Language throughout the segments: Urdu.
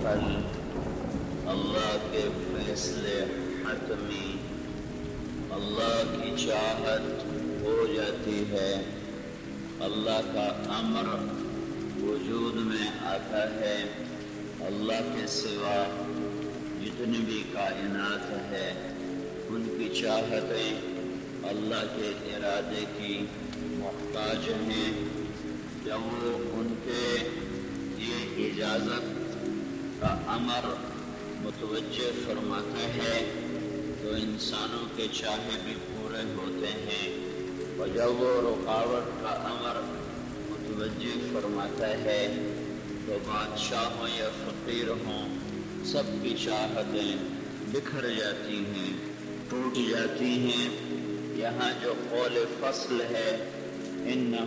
کل اللہ کے فیصلے حتمی، اللہ کی چاہت ہو جاتی ہے، اللہ کا امر وجود میں آتا ہے۔ اللہ کے سوا جتنی بھی کائنات ہے ان کی چاہتیں اللہ کے ارادے کی محتاج ہیں۔ جب وہ ان کے یہ اجازت کا امر متوجہ فرماتا ہے تو انسانوں کے چاہے بھی پورے ہوتے ہیں، اور جب وہ رکاوٹ کا امر متوجہ فرماتا ہے تو بادشاہ ہوں یا فقیر ہوں سب کی چاہتیں بکھر جاتی ہیں، ٹوٹ جاتی ہیں۔ یہاں جو قول فصل ہے، انہ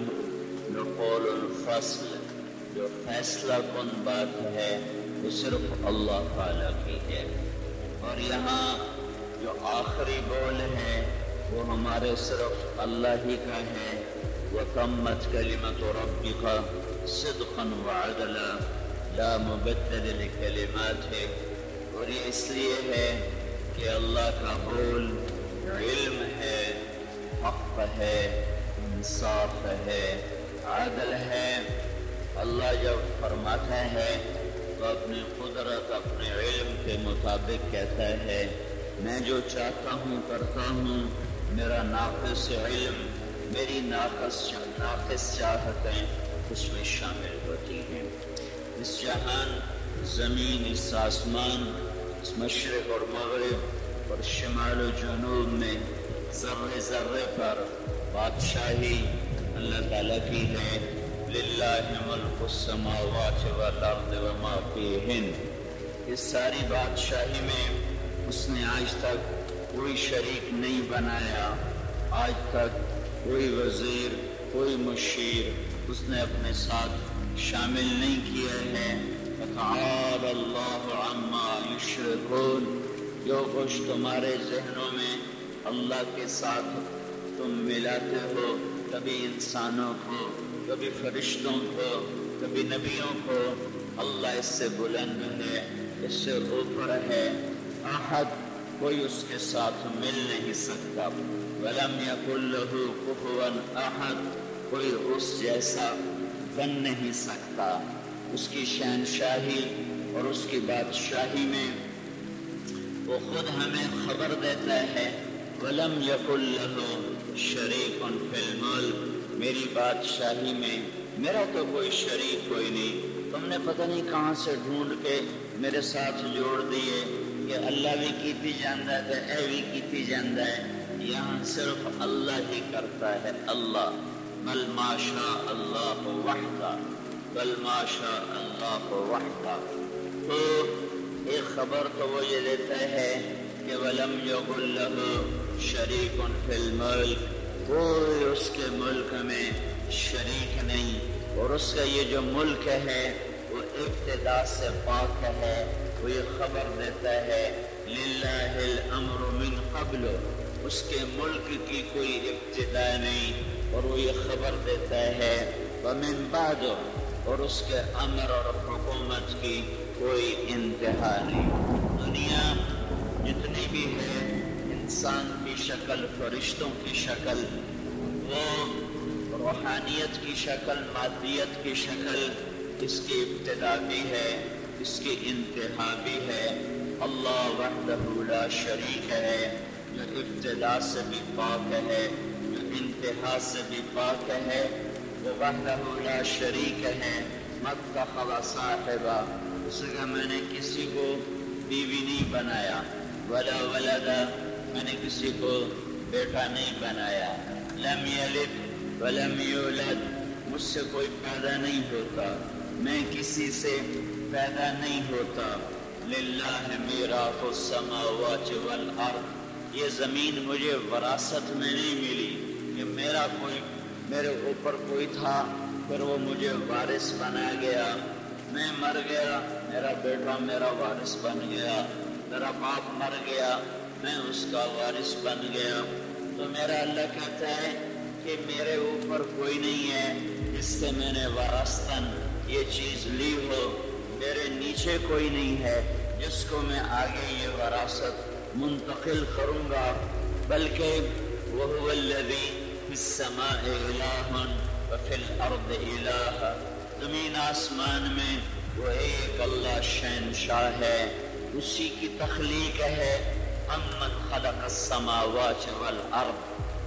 لقول الفصل، جو فیصلہ کن بات ہے وہ صرف اللہ تعالیٰ کی ہے، اور یہاں جو آخری بول ہے وہ ہمارے صرف اللہ ہی کا ہے۔ وَتَمَّتْ كَلِمَةُ رَبِّكَ صِدْقًا وَعَدْلًا لَا مُبَدِّلَ لِكَلِمَاتِهِ، اور یہ اس لیے ہے کہ اللہ کا بول علم ہے، حق ہے، انصاف ہے، عدل ہے۔ اللہ جب فرماتا ہے تو اپنی قدرت، اپنے علم کے مطابق کہتا ہے، میں جو چاہتا ہوں کرتا ہوں، میرا ناقص علم، میری ناقص چاہتیں اس میں شامل ہوتی ہیں۔ اس جہان، زمین، اس آسمان، اس مشرق اور مغرب اور شمال و جنوب میں ذرے ذرے پر بادشاہی اللہ تعالیٰ کی ہے۔ للہ ملک السماوات والارض وما فیہن، اس ساری بادشاہی میں اس نے آج تک کوئی شریک نہیں بنایا، آج تک کوئی وزیر، کوئی مشیر اس نے اپنے ساتھ شامل نہیں کیا ہے۔ فتعالی اللہ عما یشرکون، جو کچھ تمہارے ذہنوں میں اللہ کے ساتھ تم ملاتے ہو، کبھی انسانوں کو، کبھی فرشتوں کو، کبھی نبیوں کو، اللہ اس سے بلند ہے، اس سے اوپر ہے۔ احد، کوئی اس کے ساتھ مل نہیں سکتا۔ وَلَمْ يَكُنْ لَهُ كُفُوًا أَحَدٌ، کوئی اس جیسا بن نہیں سکتا۔ اس کی شہنشاہی اور اس کی بادشاہی میں وہ خود ہمیں خبر دیتا ہے، وَلَمْ يَكُنْ لَهُ شَرِيكٌ فِي الْمُلْكِ، میری بادشاہی میں میرا تو کوئی شریک کوئی نہیں، تم نے پتہ نہیں کہاں سے ڈھونڈ کے میرے ساتھ جوڑ دیے کہ اللہ بھی کیتی جاندہ ہے، اے بھی کیتی جاندہ ہے۔ یہاں صرف اللہ ہی کرتا ہے، اللہ۔ بل ما شاء اللہ وحدہ، بل ما شاء اللہ وحدہ۔ تو ایک خبر تو وہ یہ دیتا ہے کہ وَلَمْ يَكُنْ لَهُ شَرِيكٌ فِي الْمُلْكِ، کوئی اس کے ملک میں شریک نہیں، اور اس کا یہ جو ملک ہے وہ ابتدا سے پاک ہے۔ وہ یہ خبر دیتا ہے للہ الامر من قبل، اس کے ملک کی کوئی ابتدا نہیں، اور وہ یہ خبر دیتا ہے ومن بعد، اور اس کے امر اور حکومت کی کوئی انتہا نہیں۔ دنیا جتنی بھی ہے، انسان کی شکل، فرشتوں کی شکل، وہ روحانیت کی شکل، مادیت کی شکل، اس کی ابتدا بھی ہے، اس کی انتہا بھی ہے۔ اللہ وحدہ لا شریک ہے، جو ابتدا سے بھی پاک ہے، جو انتہا سے بھی پاک ہے، وہ وحدہ لا شریک ہے۔ مَتَّخَذَ صَاحِبًا، اس کا میں نے کسی کو بیوی نہیں بنایا، ولا ولدا، میں نے کسی کو بیٹا نہیں بنایا۔ لم یلد ولم یولد، مجھ سے کوئی پیدا نہیں ہوتا، میں کسی سے پیدا نہیں ہوتا۔ للہ میراث السماوات والارض، یہ زمین مجھے وراثت میں نہیں ملی کہ میرے اوپر کوئی تھا پھر وہ مجھے وارث بنا گیا۔ میں مر گیا، میرا بیٹا میرا وارث بن گیا، میرا باپ مر گیا، میں اس کا وارث بن گیا۔ تو میرا اللہ کہتا ہے کہ میرے اوپر کوئی نہیں ہے جس سے میں نے وراثتاً یہ چیز لی ہو۔ میرے نیچے کوئی نہیں ہے جس کو میں آگے یہ وراثت منتقل کروں گا، بلکہ وَهُوَ الَّذِي فِي السَّمَاءِ إِلَٰهٌ وَفِي الْأَرْضِ إِلَٰهٌ، زمین آسمان میں وہ ایک اللہ شہنشاہ ہے، اسی کی تخلیق ہے۔ اَمَّنْ خَلَقَ السَّمَاوَاتِ وَالْأَرْضِ،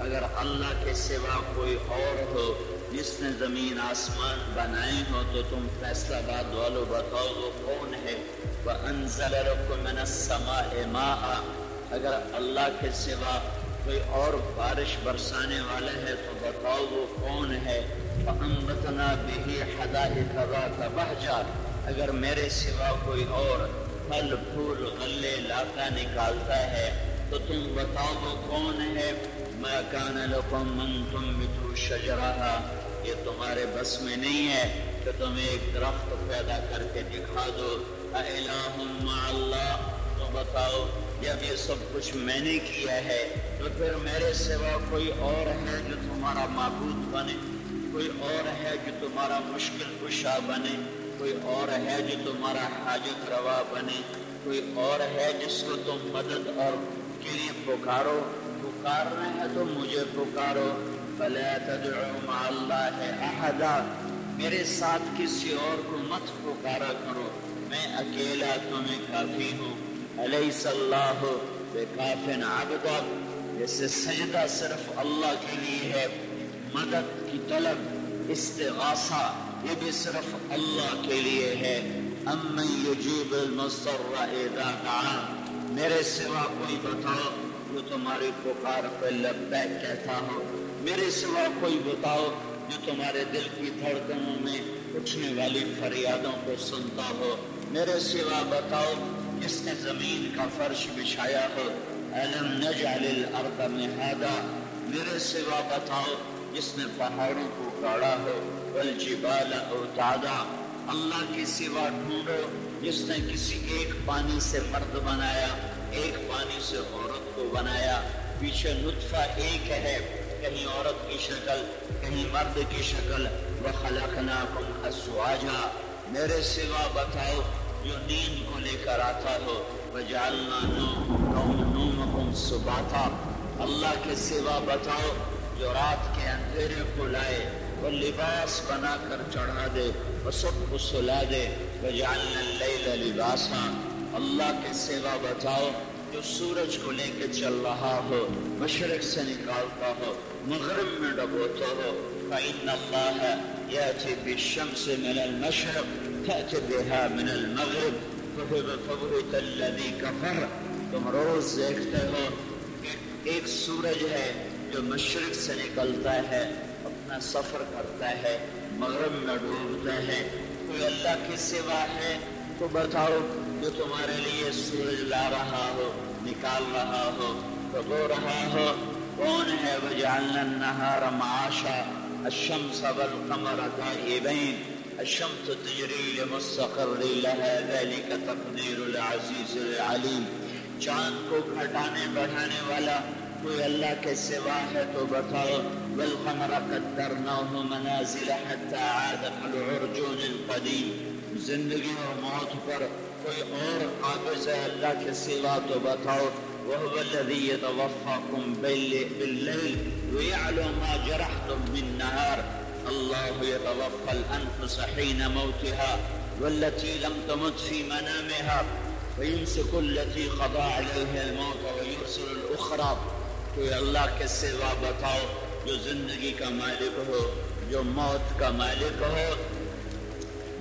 اگر اللہ کے سوا کوئی اور ہو جس نے زمین آسمان بنائے ہو تو تم فیصلہ باد والو بتاؤ وہ کون ہے؟ وَأَنزَلَ لَكُم مِّنَ السَّمَاءِ مَاءً، اگر اللہ کے سوا کوئی اور بارش برسانے والا ہے تو بتاؤ وہ کون ہے؟ فَأَنبَتْنَا بِهِ حَدَائِقَ ذَاتَ بَهْجَةٍ، اگر میرے سوا کوئی اور پھل پھول غلے لاتا نکالتا ہے تو تم بتاؤ وہ کون ہے؟ مَا كَانَ لَكُمْ أَن تُنبِتُوا شَجَرَهَا، یہ تمہارے بس میں نہیں ہے کہ تم ایک درخت پیدا کر کے دکھا دو۔ أَإِلَٰهٌ مَّعَ اللَّهِ، تو بتاؤ جب یہ سب کچھ میں نے کیا ہے تو پھر میرے سوا کوئی اور ہے جو تمہارا معبود بنے، کوئی اور ہے جو تمہارا مشکل کشا بنے، کوئی اور ہے جو تمہارا حاجت روا بنے، کوئی اور ہے جس کو تم مدد اور کے لیے پکارو؟ پکارنا ہے تو مجھے پکارو۔ فَلَا تَدْعُوا مَعَ اللَّهِ أَحَدًا، میرے ساتھ کسی اور کو مت پکارا کرو، میں اکیلا تمہیں کافی ہوں۔ أَلَيْسَ اللَّهُ بِكَافٍ عَبْدَهُ، جیسے سجدہ صرف اللہ کے لیے ہے، مدد کی طلب استغاثہ یہ بھی صرف اللہ کے لیے ہے۔ أَمَّن يُجِيبُ الْمُضْطَرَّ إِذَا دَعَاهُ، میرے سوا کوئی بتاؤ جو تمہاری پکار پہ لبیک کہتا ہو، میرے سوا کوئی بتاؤ جو تمہارے دل کی دھڑکنوں میں اٹھنے والی فریادوں کو سنتا ہو، میرے سوا بتاؤ جس نے زمین کا فرش بچھایا ہو۔ أَلَمْ نَجْعَلِ الْأَرْضَ مِهَادًا، میرے سوا بتاؤ جس نے پہاڑوں کو گاڑا ہو۔ وَالْجِبَالَ أَوْتَادًا، اللہ کے سوا ڈھونڈو جس نے کسی ایک پانی سے مرد بنایا، ایک پانی سے عورت کو بنایا، پیچھے نطفہ ایک ہے، کہیں عورت کی شکل کہیں مرد کی شکل۔ وَخَلَقْنَاكُمْ أَزْوَاجًا، میرے سوا بتاؤ جو نیند کو لے کر آتا ہو۔ وَجَعَلْنَا نَوْمَكُمْ سُبَاتًا، اللہ کے سوا بتاؤ جو رات کے اندھیرے کو لائے اور لباس بنا کر چڑھا دے اور سب کو سلا دے۔ وَجَعَلْنَا اللَّيْلَ لِبَاسًا، اللہ کے سوا بتاؤ جو سورج کو لے کے چل رہا ہو، مشرق سے نکالتا ہو مغرب میں ڈبوتا ہو۔ فَإِنَّ اللَّهَ يَأْتِي بِالشَّمْسِ مِنَ الْمَشْرِقِ فَأْتِ بِهَا مِنَ الْمَغْرِبِ فَبُهِتَ الَّذِي كَفَرَ، تم روز دیکھتے ہو کہ ایک سورج ہے جو مشرق سے نکلتا ہے، اپنا سفر کرتا ہے، مغرب میں ڈوبتا ہے۔ کوئی اللہ کے سوا ہے تو بتاؤ جو تمہارے لیے سورج لا رہا ہو، نکال رہا ہو، ڈبو رہا ہو، کون ہے؟ وَجَعَلْنَا النَّهَارَ مَعَاشًا الشَّمْسَ وَالْقَمَرَ دَائِبَيْنِ الشَّمْسُ تَجْرِي لِمُسْتَقَرٍّ لَهَا ذَلِكَ تَقْدِيرُ الْعَزِيزِ الْعَلِيمِ، چاند کو گھٹانے بڑھانے والا کوئی اللہ کے سوا ہے تو بتاؤ۔ وَالْقَمَرَ قَدَّرْنَاهُ مَنَازِلَ حَتَّىٰ عَادَ كَالْعُرْجُونِ الْقَدِيمِ، زندگی اور موت پر کوئی اور قابض ہے اللہ کے سوا تو بتاؤ۔ وَهُوَ الَّذِي يَتَوَفَّاكُم بِاللَّيْلِ وَيَعْلَمُ مَا جَرَحْتُم بِالنَّهَارِ، اللہ يَتَوَفَّى الْأَنفُسَ حِينَ مَوْتِهَا وَالَّتِي لَمْ تَمُتْ فِي مَنَامِهَا وَيُمْسِكُ الَّتِي قَضَىٰ عَلَيْهَا الْمَوْتَ وَيُرْسِلُ الْأُخْرَىٰ، کوئی اللہ کے سوا بتاؤ جو زندگی کا مالک ہو، جو موت کا مالک ہو،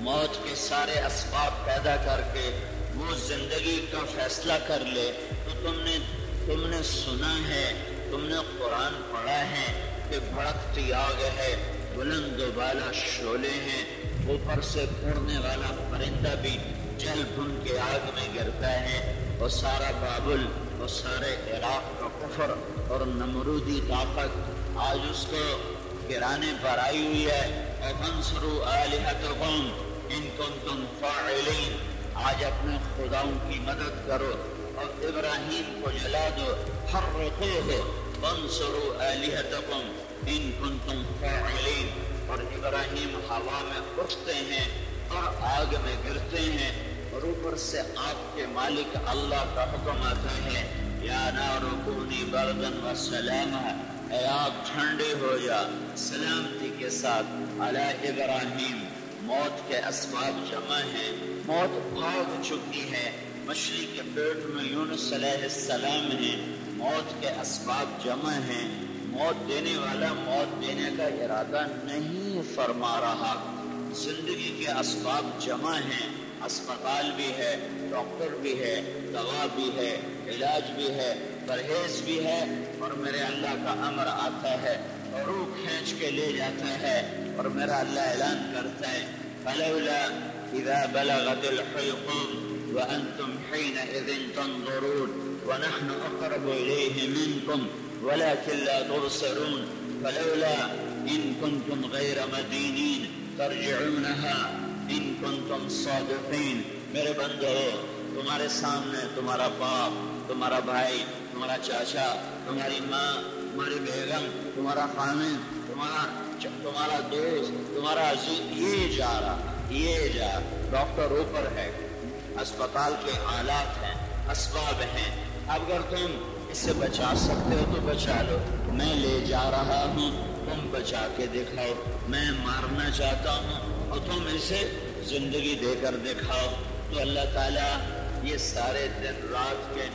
موت کے سارے اسباب پیدا کر کے وہ زندگی کا فیصلہ کر لے۔ تو تم نے سنا ہے، تم نے قرآن پڑھا ہے کہ بھڑکتی آگ ہے، بلند و بالا شعلے ہیں، اوپر سے اڑنے والا پرندہ بھی جل بھن کے آگ میں گرتا ہے، اور سارا بابل اور سارے عراق کا کفر اور نمرودی طاقت آج اس کو گرانے پر آئی ہوئی ہے۔ وَانصُرُوا آلِهَتَكُمْ إِن كُنتُمْ فَاعِلِينَ، آج اپنے خداؤں کی مدد کرو اور ابراہیم کو جلا دو۔ حرقوه وانصروا آلهتكم إن كنتم فاعلين، اور ابراہیم ہوا میں اٹھتے ہیں اور آگ میں گرتے ہیں، اور اوپر سے آپ کے مالک اللہ کا حکم آتا ہے یا نار کونی بردن و سلامہ، اے آگ ٹھنڈی ہو جا سلامتی کے ساتھ علی ابراہیم۔ موت کے اسباب جمع ہیں، موت بھاگ چکی ہے، مچھلی کے پیٹ میں یونس علیہ السلام ہیں، موت کے اسباب جمع ہیں، موت دینے والا موت دینے کا ارادہ نہیں فرما رہا، زندگی کے اسباب جمع ہیں، اسپتال بھی ہے، ڈاکٹر بھی ہے، دوا بھی ہے، علاج بھی ہے، پرہیز بھی ہے، اور میرے اللہ کا امر آتا ہے اور روح کھینچ کے لے جاتا ہے، اور میرا اللہ اعلان کرتا ہے فلولا اذا بلغت الحلقوم وانتم حينئذ تنظرون ونحن اقرب اليه منكم ولكن لا تبصرون فلولا ان كنتم غير مدينين ترجعونها ان کنتم صادقین۔ میرے بندو، تمہارے سامنے تمہارا باپ، تمہارا بھائی، تمہارا چاچا، تمہاری ماں، تمہاری بیگم، تمہارا خامن، تمہارا دوست، تمہارا عزیز یہ جا رہا، ڈاکٹر اوپر ہے، اسپتال کے آلات ہیں، اسباب ہیں، اگر تم اسے بچا سکتے ہو تو بچا لو، میں لے جا رہا ہوں، تم بچا کے دکھاؤ، میں مارنا چاہتا ہوں اور تم اسے زندگی دے کر دکھاؤ۔ تو اللہ تعالیٰ یہ سارے دن رات کے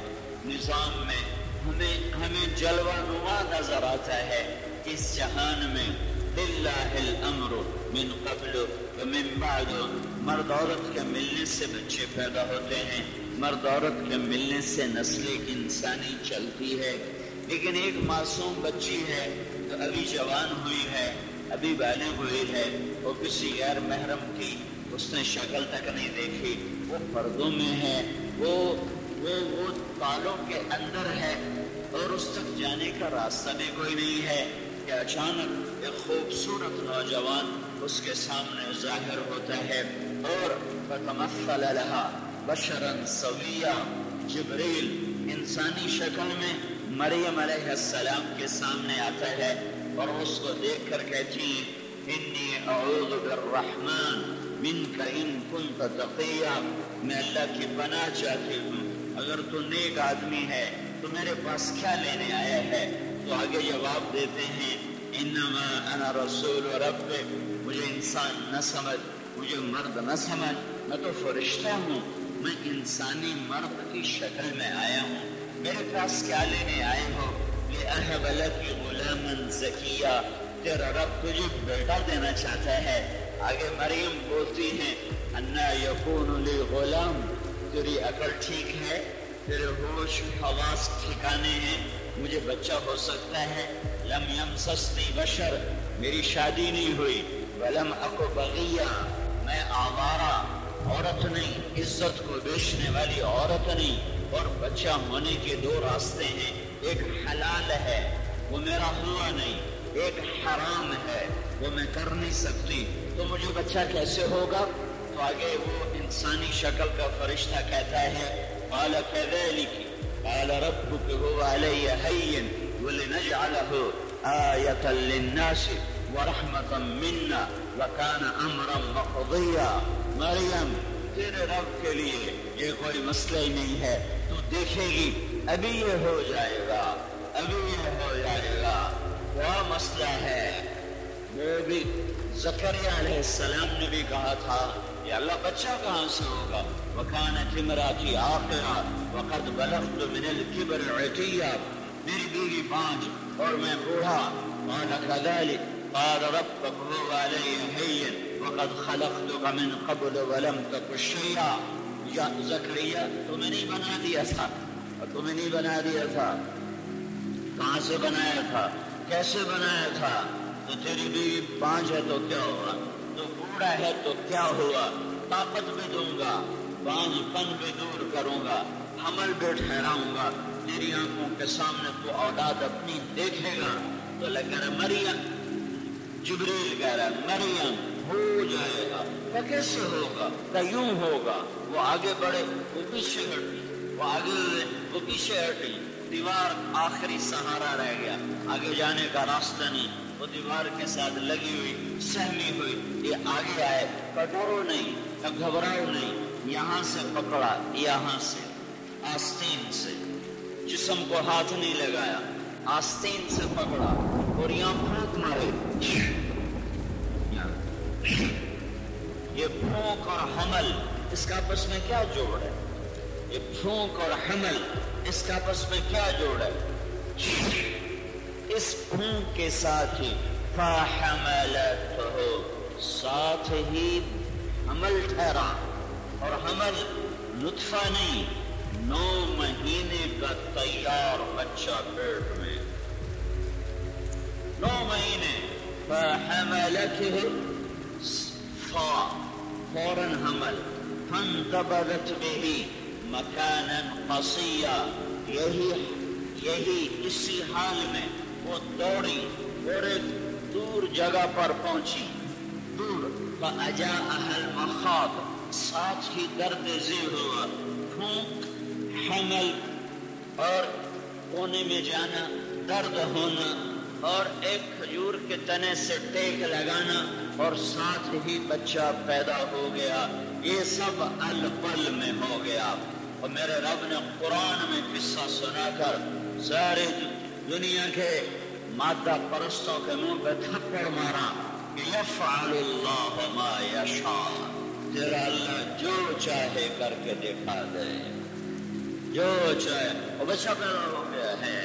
نظام میں ہمیں جلوہ نما نظر آتا ہے۔ اس جہان میں للہ الامر من قبل ومن بعد، مرد عورت کے ملنے سے بچے پیدا ہوتے ہیں، مرد عورت کے ملنے سے نسل انسانی چلتی ہے، لیکن ایک معصوم بچی ہے تو ابھی جوان ہوئی ہے، ابھی بالغ ہوئی ہے، وہ کسی غیر محرم کی اس نے شکل تک نہیں دیکھی، وہ پردوں میں ہے، وہ تالوں کے اندر ہے، اور اس تک جانے کا راستہ بھی کوئی نہیں ہے کہ اچانک ایک خوبصورت نوجوان اس کے سامنے ظاہر ہوتا ہے، اور فتمثل لها بشرا سویا، جبریل انسانی شکل میں مریم علیہ السلام کے سامنے آتا ہے، اور اس کو دیکھ کر کہتی ہے انی اعوذ بالرحمن منک ان کنت تقیا، میں اللہ کی پناہ چاہتی ہوں، اگر تو نیک آدمی ہے تو میرے پاس کیا لینے آیا ہے؟ تو آگے جواب دیتے ہیں انما انا رسول ربک، مجھے انسان نہ سمجھ، مجھے مرد نہ سمجھ، میں تو فرشتہ ہوں، میں انسانی مرد کی شکل میں آیا ہوں، میرے پاس کیا لینے آئے ہو؟ لأہب لک غلاما زکیا، تیرا رب تجھے بیٹا دینا چاہتا ہے۔ آگے مریم بولتی ہیں انا یکون لی غلام، تیری عقل ٹھیک ہے، تیرے ہوش حواس ٹھکانے ہیں، مجھے بچہ ہو سکتا ہے، لم یمسسنی بشر، میری شادی نہیں ہوئی، ولم اک بغیہ، میں آوارہ عورت نہیں، عزت کو بیچنے والی عورت نہیں، اور بچہ ہونے کے دو راستے ہیں، ایک حلال ہے وہ میرا ہوا نہیں، ایک حرام ہے وہ میں کر نہیں سکتی، تو مجھے بچہ کیسے ہوگا؟ تو آگے وہ انسانی شکل کا فرشتہ کہتا ہے قال كذلك قال ربك هو علي هين ولنجعله آية للناس ورحمة منا وكان امرا مقضيا۔ مریم تیرے رب کے لیے یہ کوئی مسئلہ ہی نہیں ہے، تو دیکھے گی ابھی یہ ہو جائے گا، ابھی یہ ہو جائے گا، کیا مسئلہ ہے؟ وہ بھی زکریا علیہ السلام نے بھی کہا تھا کہ اللہ بچہ کہاں سے ہوگا؟ وَكَانَتِ امْرَأَتِي عَاقِرًا وَقَدْ بَلَغْتُ مِنَ الْكِبَرِ عِتِيًّا، میری بیوی بانجھ اور میں بوڑھا۔ قَالَ كَذَلِكَ قَالَ رَبُّكَ هُوَ عَلَيَّ هَيِّنٌ وَقَدْ خَلَقْتُكَ مِنْ قَبْلُ وَلَمْ تَكُ شَيْئًا۔ یا زکریا تمہیں نہیں بنا دیا تھا، تمہیں نہیں بنا دیا تھا، کہاں سے بنایا تھا، کیسے بنایا تھا؟ تو تیری بیوی بانجھ ہے تو کیا ہوا، تو بوڑھا ہے تو کیا ہوا، طاقت بھی دوں گا، بانجھ پن بھی دور کروں گا، حمل بھی ٹھہراؤں گا، تیری آنکھوں کے سامنے تو اولاد اپنی دیکھے گا۔ تو لگا رہا مریم، جبریل کہہ رہا مریم ہو جائے گا، تو کیسے ہوگا؟ تو یوں ہوگا۔ وہ آگے بڑھے، وہ پیچھے ہٹی، وہ آگے وہ پیچھے ہٹی، دیوار آخری سہارا رہ گیا، آگے جانے کا راستہ نہیں، وہ دیوار کے ساتھ لگی ہوئی، سہمی ہوئی، یہ آگے آئے، ڈرو نہیں، گھبراؤ نہیں، یہاں سے پکڑا، یہاں سے آستین سے، جسم کو ہاتھ نہیں لگایا، آستین سے پکڑا اور یہاں پھونک مارے. یہ پھونک اور حمل اس کا آپس میں کیا جوڑ ہے؟ یہ پھونک اور حمل اس کا آپس میں کیا جوڑ ہے؟ اس پھونک کے ساتھ ہی فحملتہ، ساتھ ہی حمل ٹھہرا، اور حمل نطفہ نہیں، 9 مہینے کا تیار بچہ پیٹ میں، 9 مہینے. فحملتہ فوراً حمل، فانتبذت به مکانا قصیا، یہی اسی حال میں وہ دوڑی اور ایک دور جگہ پر پہنچی، دور. فاجاءها المخاض، ساتھ ہی درد ذیل ہوا، پھونک، حمل اور کونے میں جانا، درد ہونا، اور ایک کھجور کے تنے سے ٹیک لگانا، اور ساتھ ہی بچہ پیدا ہو گیا. یہ سب الپل میں ہو گیا. اور میرے رب نے قرآن میں قصہ سنا کر ساری دنیا کے مادہ پرستوں کے منہ پہ تھپڑ مارا کہ یفعل اللہ ما یشاء، تیرا اللہ جو چاہے کر کے دکھا دے، جو چاہے. اور بچہ پیدا ہو گیا ہے.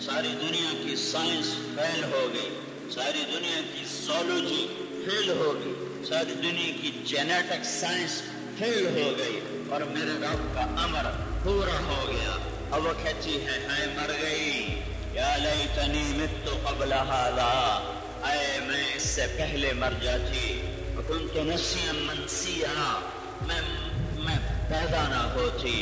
ساری دنیا کی سائنس فیل ہو گئی، ساری دنیا کی زولوجی فیل ہو گئی، ساری دنیا کی جینیٹک سائنس فیل ہو گئی، اور میرے رب کا امر پورا ہو گیا. اب وہ کہتی ہے میں مر گئی، یا لیتنی مت قبل ھذا، اے میں اس سے پہلے مر جاتی، وکنت نسیا منسیا، میں پیدا نہ ہوتی،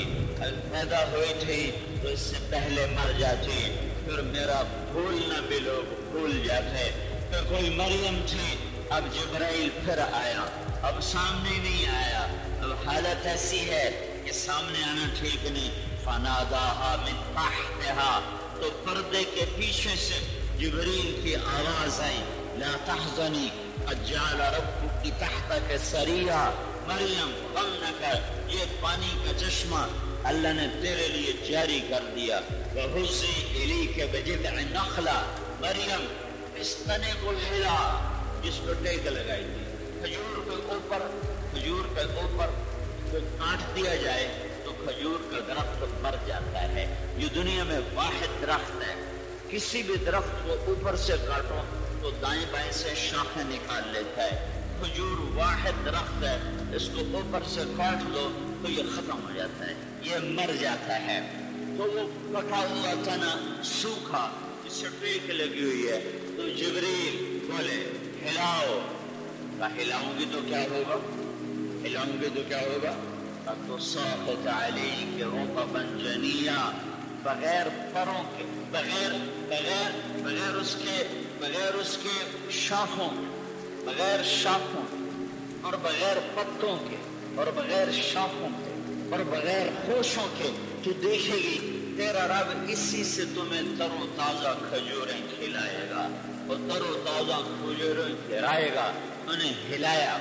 پیدا ہوئی تھی تو اس سے پہلے مر جاتی، پھر میرا بھولنا بھی لوگ بھول جاتے. پھر کوئی مریم تھی، اب جبرائیل پھر آیا، اب سامنے نہیں آیا، اب حالت ایسی ہے کہ سامنے آنا ٹھیک نہیں. فناداہا من تحتہا، تو پردے کے پیچھے سے جبریل کی آواز آئی، لا تحزنی قد جعل ربک تحتک سریا، مریم غم نہ کر، یہ پانی کا چشمہ اللہ نے تیرے لیے جاری کر دیا. وَحُزِّ إِلَيْكَ بِجِذْعِ النَّخْلَةِ، مریم اس تنے کو ہلا جس کو ٹیک لگائی تھی، کھجور کے اوپر کاٹ دیا جائے تو کھجور کا درخت مر جاتا ہے. یہ دنیا میں واحد درخت ہے، کسی بھی درخت کو اوپر سے کاٹو تو دائیں بائیں سے شاخیں نکال لیتا ہے. کھجور واحد درخت ہے، اس کو اوپر سے کاٹ دو تو یہ ختم ہو جاتا ہے، یہ مر جاتا ہے. تو وہ کٹا ہوا تنا سوکھا، جس سے ٹیک لگی ہوئی ہے، تو جبریل بولے ہلاؤ. ہلاؤں گی تو کیا ہوگا؟ ہلاؤں گی تو کیا ہوگا؟ فَتُسَاقِطْ عَلَيْكَ رُطَبًا جَنِيًّا، بغیر پروں کے، بغیر اس کے شاخوں، بغیر شاخوں اور بغیر پتوں کے اور بغیر شاخوں کے اور بغیر خوشوں کے، تو دیکھے گی تیرا رب اسی سے تمہیں تر و تازہ کھجوریں کھلائے گا، اور تر و تازہ کھجوریں کھلائے گا. انہیں ہلایا،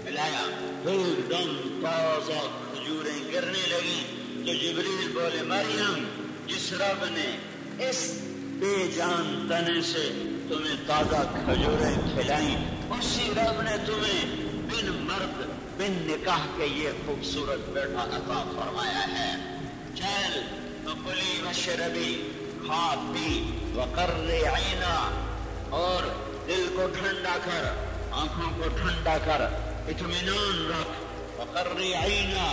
ایک دم تازہ کھجوریں گرنے لگی. تو جبریل بولے مریم، جس رب نے اس بے جان تنے سے تمہیں تازہ کھجوریں کھلائیں، اسی رب نے تمہیں بن مرد بن نکاح کے یہ خوبصورت بیٹا عطا فرمایا ہے. چل فکلی واشربی، کھا پی، وقرری عینا، اور دل کو ٹھنڈا کر، آنکھوں کو ٹھنڈا کر، اطمینان رکھ. وقرری عینا،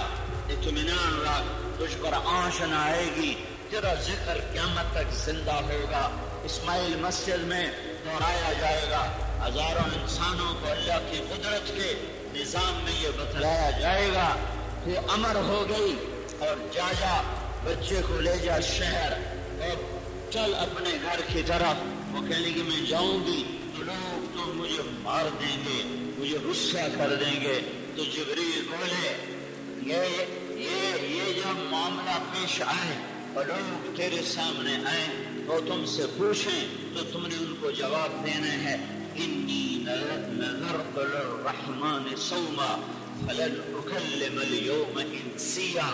اطمینان رکھ، تجھ پر آنچ نہ آئے گی، تیرا ذکر قیامت تک زندہ ہوگا. اسماعیل مسجد میں دہرایا جائے گا، ہزاروں انسانوں کو اللہ کی قدرت کے نظام میں یہ بتلایا جائے گا. تو امر ہو گئی، اور جا بچے کو لے جا شہر اور چل اپنے گھر کی طرف. وہ کہنے کہ میں جاؤں گی تو لوگ تو مجھے مار دیں گے، مجھے غصہ کر دیں گے. تو جبریل بولے یہ جب معاملہ پیش آئے اور لوگ تیرے سامنے آئیں اور تم سے پوچھیں تو تم نے ان کو جواب دینا ہے، انی نذرت للرحمن صوما، فلن اکلم اليوم انسیا،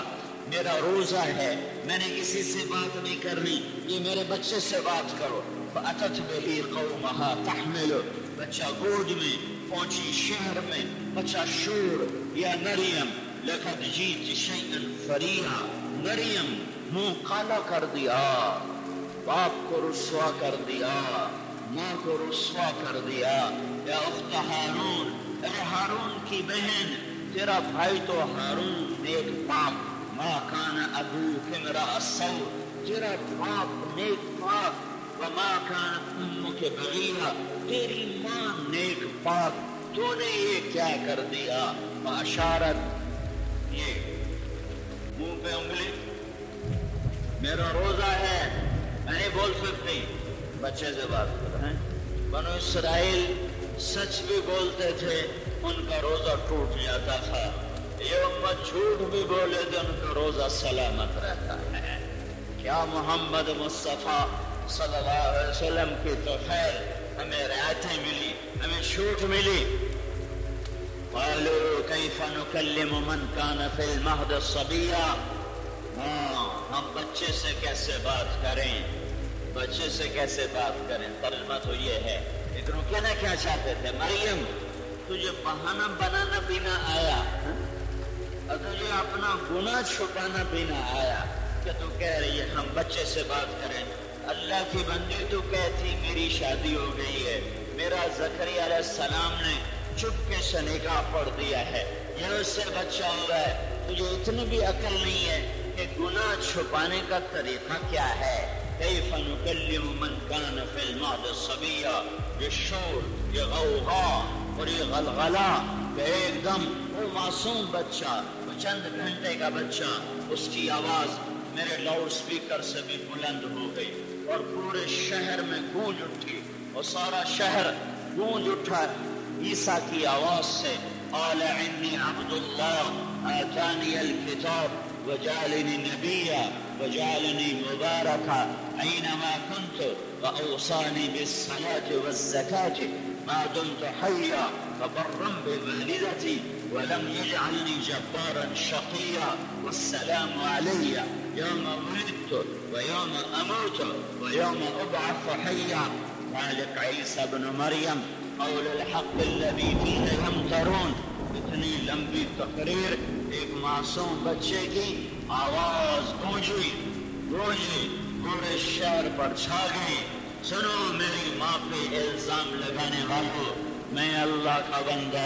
میرا روزہ ہے، میں نے کسی سے بات نہیں کرنی، یہ میرے بچے سے بات کرو۔ فأتت به قومها تحمل، بچہ گود میں پہنچی شہر میں، بچہ شور، یا مریم لقد جیت شیئا فریا، مریم منہ کالا کر دیا، باپ کو رسوا کر دیا، ماں کو رسوا کر دیا۔ یا اخت ہارون، اے ہارون کی بہن، تیرا بھائی تو ہارون نیک پاک، ما کان ابوک امرأ سوء، تیرا باپ نیک پاک، وما کانت امک بغیہ، تیری ماں نیک پاک، تو نے یہ کیا کر دیا؟ فاشارت، یہ منہ پہ انگلی، میرا روزہ ہے، میں نہیں بول سکتی، بچے سے بات کر رہے ہیں۔ بنو اسرائیل سچ بھی بولتے تھے، ان کا روزہ ٹوٹ جاتا تھا، یہ امت جھوٹ بھی بولے تو ان کا روزہ سلامت رہتا ہے۔ کیا محمد مصطفیٰ صلی اللہ علیہ وسلم کی تو خیر ہمیں رعایتیں ملی، ہمیں چھوٹ ملی۔ قالوا کیف نکلم من کان فی المہد صبیا، ہم بچے سے کیسے بات کریں، بچے سے کیسے بات کریں؟ ترجمہ تو یہ ہے، لیکن وہ کہنا کیا چاہتے تھے؟ مریم تجھے بہانہ بنانا بھی نہ آیا اور تجھے اپنا گناہ چھپانا بھی نہ آیا کہ تو کہہ رہی ہے ہم بچے سے بات کریں۔ اللہ کی بندی تو کہتی میری شادی ہو گئی ہے، میرا زکریا علیہ السلام نے چپکے سے نکاح پڑھ دیا ہے، یہ اس سے بچہ ہو رہا ہے، تجھے اتنی بھی عقل نہیں ہے کہ گناہ چھپانے کا طریقہ کیا ہے؟ کیف نکلم من کان فی المہد صبیا، یہ شور، یہ غوغا اور یہ غلغلہ کہ ایک دم وہ معصوم بچہ، وہ چند گھنٹے کا بچہ، اس کی آواز میرے لاؤڈ سپیکر سے بھی بلند ہو گئی اور پورے شہر میں گونج اٹھی، اور سارا شہر گونج اٹھا عیسیٰ کی آواز سے، قال انی عبد اللہ آتانی الکتاب وجعلنی نبیا وجعلنی مبارکا اینما کنت واوصانی بالصلاة والزکاة ما دمت حیا وبرا بوالدتی ولم يجعلني جبارا شقيا والسلام علي يوم ولدت ويوم أموت ويوم أبعث حيا ذلك عيسى بن مريم قول الحق الذي فيه يمترون۔ اتنی لمبی تقریر، ایک معصوم بچے کی آواز گونجی پورے شہر پر چھا گئی۔ سنو میری ماں پہ الزام لگانے والوں، میں اللہ کا بندہ،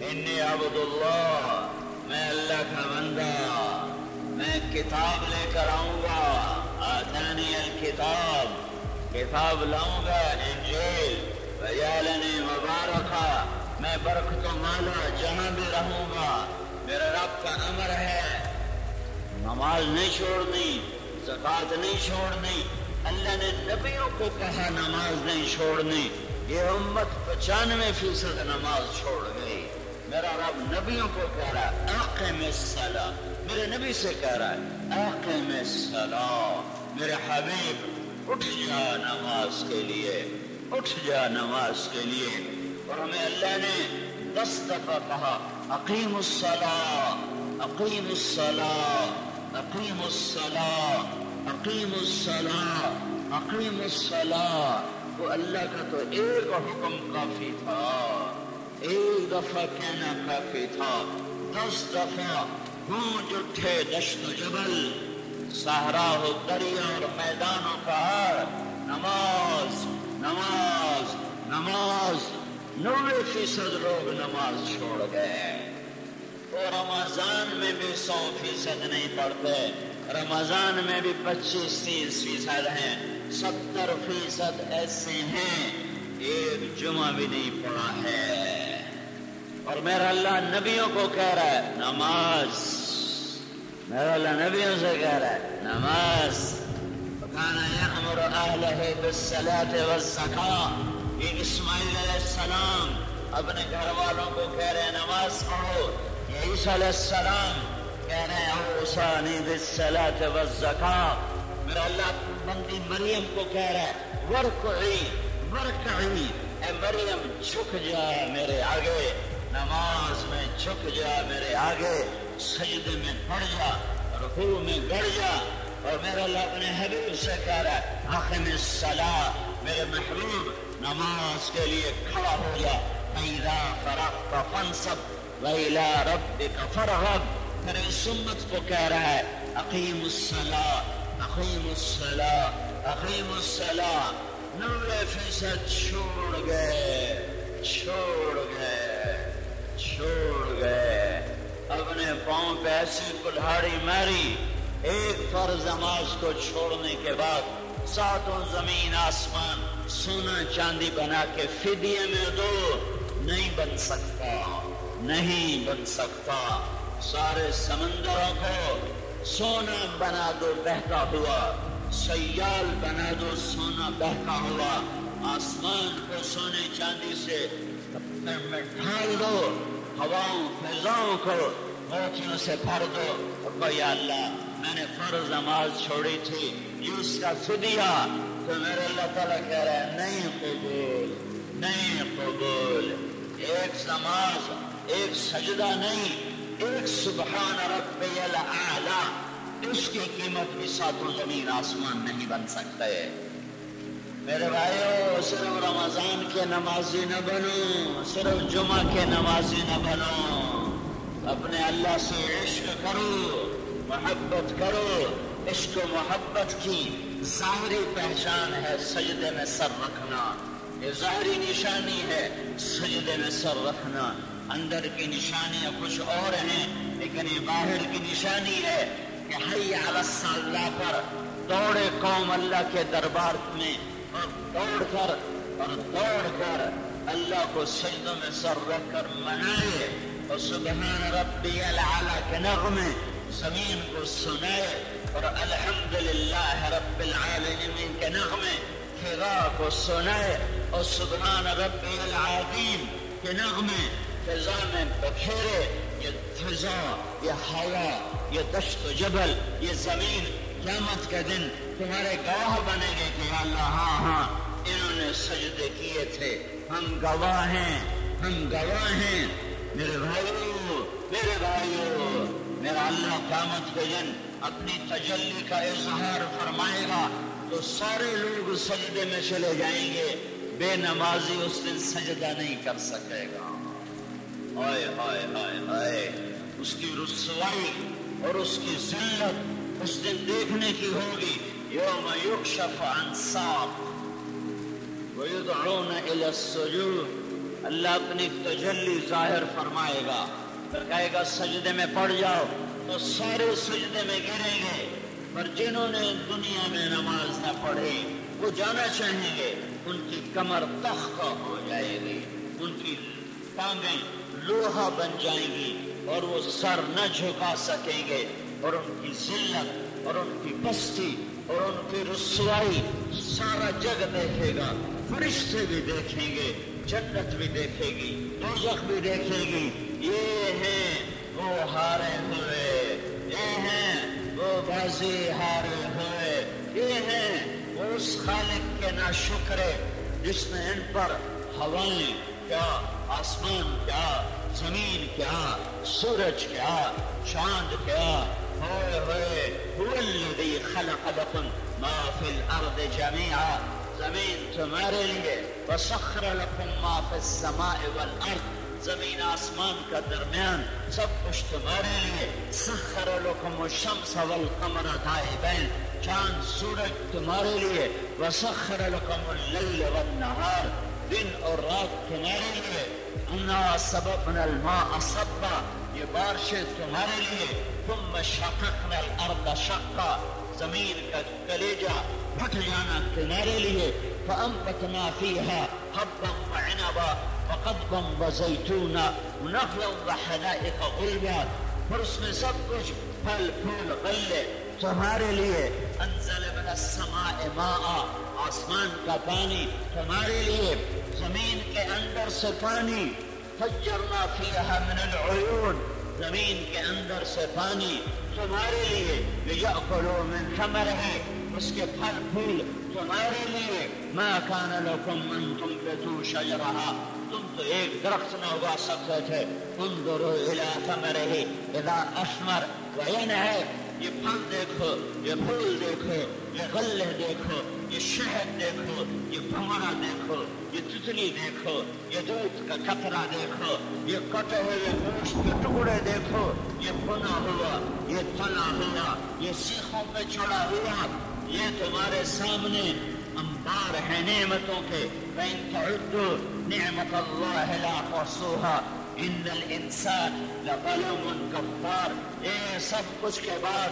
انی عبد اللہ، میں اللہ کا بندہ، میں کتاب لے کر آؤں گا، آتانی الکتاب، کتاب لاؤں گا، انجیل، وجعلنی مبارکا، میں برکتوں والا جہاں بھی رہوں گا۔ میرے رب کا امر ہے نماز نہیں چھوڑنی، زکوٰۃ نہیں چھوڑنی، اللہ نے نبیوں کو کہا نماز نہیں چھوڑنی، یہ امت 95% نماز چھوڑ گئی۔ میرا رب نبیوں کو کہہ رہا ہے اقم الصلاۃ، میرے نبی سے کہہ رہا ہے اقم الصلاۃ، میرے حبیب اٹھ جا نماز کے لیے، اٹھ جا نماز کے لیے۔ اور ہمیں اللہ نے 10 دفعہ کہا اقیم الصلاۃ، اقیم الصلاۃ، اقیم الصلاۃ، اقیم الصلاۃ، اقیم الصلاۃ۔ وہ اللہ کا تو ایک حکم کافی تھا، ایک دفعہ کہنا کافی تھا، 10 دفعہ گونج اٹھے دشت و جبل، صحرا ہو، دریا اور میدان و پہاڑ، نماز نماز نماز۔ 90% لوگ نماز چھوڑ گئے، اور رمضان میں بھی 100% نہیں پڑھتے، رمضان میں بھی 25-30% ہیں، 70% ایسے ہیں ایک جمعہ بھی نہیں پڑھا ہے۔ اور میرا اللہ نبیوں کو کہہ رہا ہے نماز، میرا اللہ نبیوں سے کہہ رہا ہے نماز۔ وَكَانَ يَأْمُرُ أَهْلَهُ بِالصَّلَاةِ وَالزَّكَاةِ، یہ اسماعیل علیہ السلام اپنے گھر والوں کو کہہ رہے ہیں نماز پڑھو، یہ عیسیٰ علیہ السلام کہہ رہے ہیں اوصانی بالصلاۃ والزکاۃ۔ میرا اللہ بندی مریم کو کہہ رہا ہے ورکعی ورکعی، اے مریم جھک جا میرے آگے، نماز میں جھک جا میرے آگے، سجدے میں پڑ جا، رکوع میں گڑ جا، اور میرا اللہ اپنے حبیب سے کہہ رہا ہے اقم الصلاۃ، میرے محبوب نماز کے لیے کھڑا ہو جا، فَإِذَا فَرَغْتَ فَانصَبْ وَإِلَىٰ رَبِّكَ فَارْغَب۔ پھر اس امت کو کہہ رہا ہے اقیم الصلاۃ، اقیم الصلاۃ، اقیم الصلاۃ۔ 90% چھوڑ گئے، اپنے پاؤں پہ ایسی کلہاڑی ماری۔ ایک فرض نماز کو چھوڑنے کے بعد 7 زمین آسمان سونا چاندی بنا کے فدیے میں دو، نہیں بن سکتا۔ سارے سمندروں کو سونا بنا دو بہتا ہوا، سیال بنا دو سونا بہتا ہوا، آسمان کو سونے چاندی سے میں ڈھال دو، ہواؤں فضاؤں کو موتیوں سے بھر دو، اور یا اللہ میں نے فرض نماز چھوڑی تھی، یہ اس کا فدیہ، تو میرے اللہ تعالیٰ کہہ رہا ہے نہیں قبول۔ ایک نماز، ایک سجدہ نہیں، ایک سبحان ربی الاعلیٰ، اس کی قیمت بھی 7 زمین آسمان نہیں بن سکتے۔ میرے بھائیو، صرف رمضان کے نمازی نہ بنو، صرف جمعہ کے نمازی نہ بنو، اپنے اللہ سے عشق کرو، محبت کرو۔ عشق و محبت کی ظاہری پہچان ہے سجدے میں سر رکھنا، یہ ظاہری نشانی ہے سجدے میں سر رکھنا۔ اندر کی نشانیاں کچھ اور ہیں، لیکن یہ باہر کی نشانی ہے کہ حی علی الصلاۃ پر دوڑے قوم اللہ کے دربار میں، اور دوڑ کر اللہ کو سجدوں میں سر رکھ کر منائے، اور سبحان ربی الاعلیٰ کے نغمے زمین کو سنائے، اور الحمدللہ رب العالمین کے نغمے فضا کو سنائے، اور سبحان ربی العظیم کے نغمے فضا میں بکھیرے۔ یہ فضا، یہ ہوا، یہ دشت و جبل، یہ زمین قیامت کے دن تمہارے گواہ بنے گے کہ اللہ ہاں انہوں نے سجدے کیے تھے، ہم گواہ ہیں۔ میرے بھائیو، میرا اللہ قیامت کے دن اپنی تجلی کا اظہار فرمائے گا تو سارے لوگ سجدے میں چلے جائیں گے، بے نمازی اس دن سجدہ نہیں کر سکے گا۔ ہائے ہائے ہائے ہائے، اس کی رسوائی اور اس کی ذلت اس دن دیکھنے کی ہوگی۔ یوم یکشف عن ساق ویدعون الی السجود، اللہ اپنی تجلی ظاہر فرمائے گا، پھر کہے گا سجدے میں پڑ جاؤ، تو سارے سجدے میں گریں گے، پر جنہوں نے دنیا میں نماز نہ پڑھی وہ جانا چاہیں گے، ان کی کمر تخت ہو جائے گی، ان کی ٹانگیں لوہا بن جائیں گی، اور وہ سر نہ جھکا سکیں گے، اور ان کی ذلت اور ان کی پستی اور ان کی رسوائی سارا جگ دیکھے گا، فرشتے بھی دیکھیں گے، جنت بھی دیکھے گی، دوزخ بھی دیکھے گی۔ یہ ہیں وہ ہارے ہوئے، یہ ہیں وہ بازی ہارے ہوئے، یہ ہیں وہ اس خالق کے ناشکرے جس نے ان پر ہوائیں کیا، آسمان کیا، زمین کیا، سورج کیا، چاند کیا، ہوئے ہوئے هو الذی خلق لکم ما فی الارض جمیعا، زمین تمہارے لیے، وسخر لکم ما فی السماء والارض، زمین آسمان کا درمیان سب کچھ تمہارے لیے، سخر لکم الشمس والقمر دائبین، چاند سورج تمہارے لیے، وسخر لکم اللیل والنہار، دن اور رات تمہارے لیے، انا سببنا الماء صبا، یہ بارشیں تمہارے لیے، ثم شققنا الارض شقا، زمین کا کلیجہ پھٹ جانا تمہارے لیے، فانبتنا فیہا حبا وعنبا وقضبا وزیتونا ونخلا وحدائق غلبا، اور اس میں سب کچھ پھل پھول غلے تمہارے لیے، انزل من السماء ماء، آسمان کا پانی تمہارے لیے، زمین کے اندر سے پانی، فجرنا فیہا من العیون، زمین کے اندر سے پانی تمہارے لیے، لیأکلوا من ثمرہ، اس کے پھل پھول تمہارے لیے ما کان لکم ان تنبتوا شجرہا، تم تو ایک درخت نہ اگا سکتے تھے. انظروا الی ثمرہ اذا اثمر وینعی، یہ پھل دیکھو، یہ پھول دیکھو، یہ غلے دیکھو، یہ شہد دیکھو، یہ بھمرہ دیکھو، یہ تتلی دیکھو، یہ دودھ کا قطرہ دیکھو، یہ کٹے ہوئے گوشت کے ٹکڑے دیکھو، یہ بنا ہوا، یہ تلا ہوا، یہ سیخوں پہ چڑھا ہوا، یہ تمہارے سامنے انبار ہے نعمتوں کے. فَإِن تَعُدُّوا نِعْمَةَ اللَّهِ لَا تُحْصُوهَا إِنَّ الْإِنسَانَ لَظَلُومٌ كَفَّارٌ. یہ سب کچھ کے بعد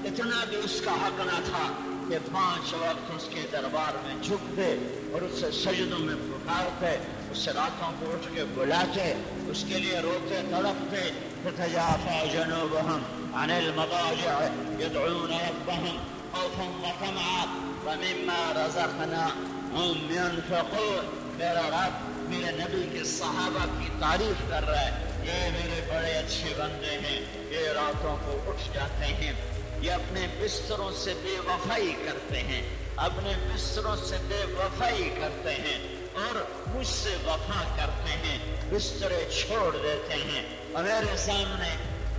اتنا بھی اس کا حق نہ تھا کہ 5 وقت اس کے دربار میں جھکتے اور اسے سجدوں میں پکارتے، اسے راتوں کو اٹھ کے بلاتے، اس کے لیے روتے تڑپتے. تتجافى جنوبهم عن المضاجع يدعون ربهم خوفا وطمعا ومما رزقناهم ينفقون. میرا رب میرے نبی کے صحابہ کی تعریف کر رہا ہے، یہ میرے بڑے اچھے بندے ہیں، یہ راتوں کو اٹھ جاتے ہیں، یہ اپنے بستروں سے بے وفائی کرتے ہیں، اپنے بستروں سے بے وفائی کرتے ہیں اور مجھ سے وفا کرتے ہیں، بسترے چھوڑ دیتے ہیں اور میرے سامنے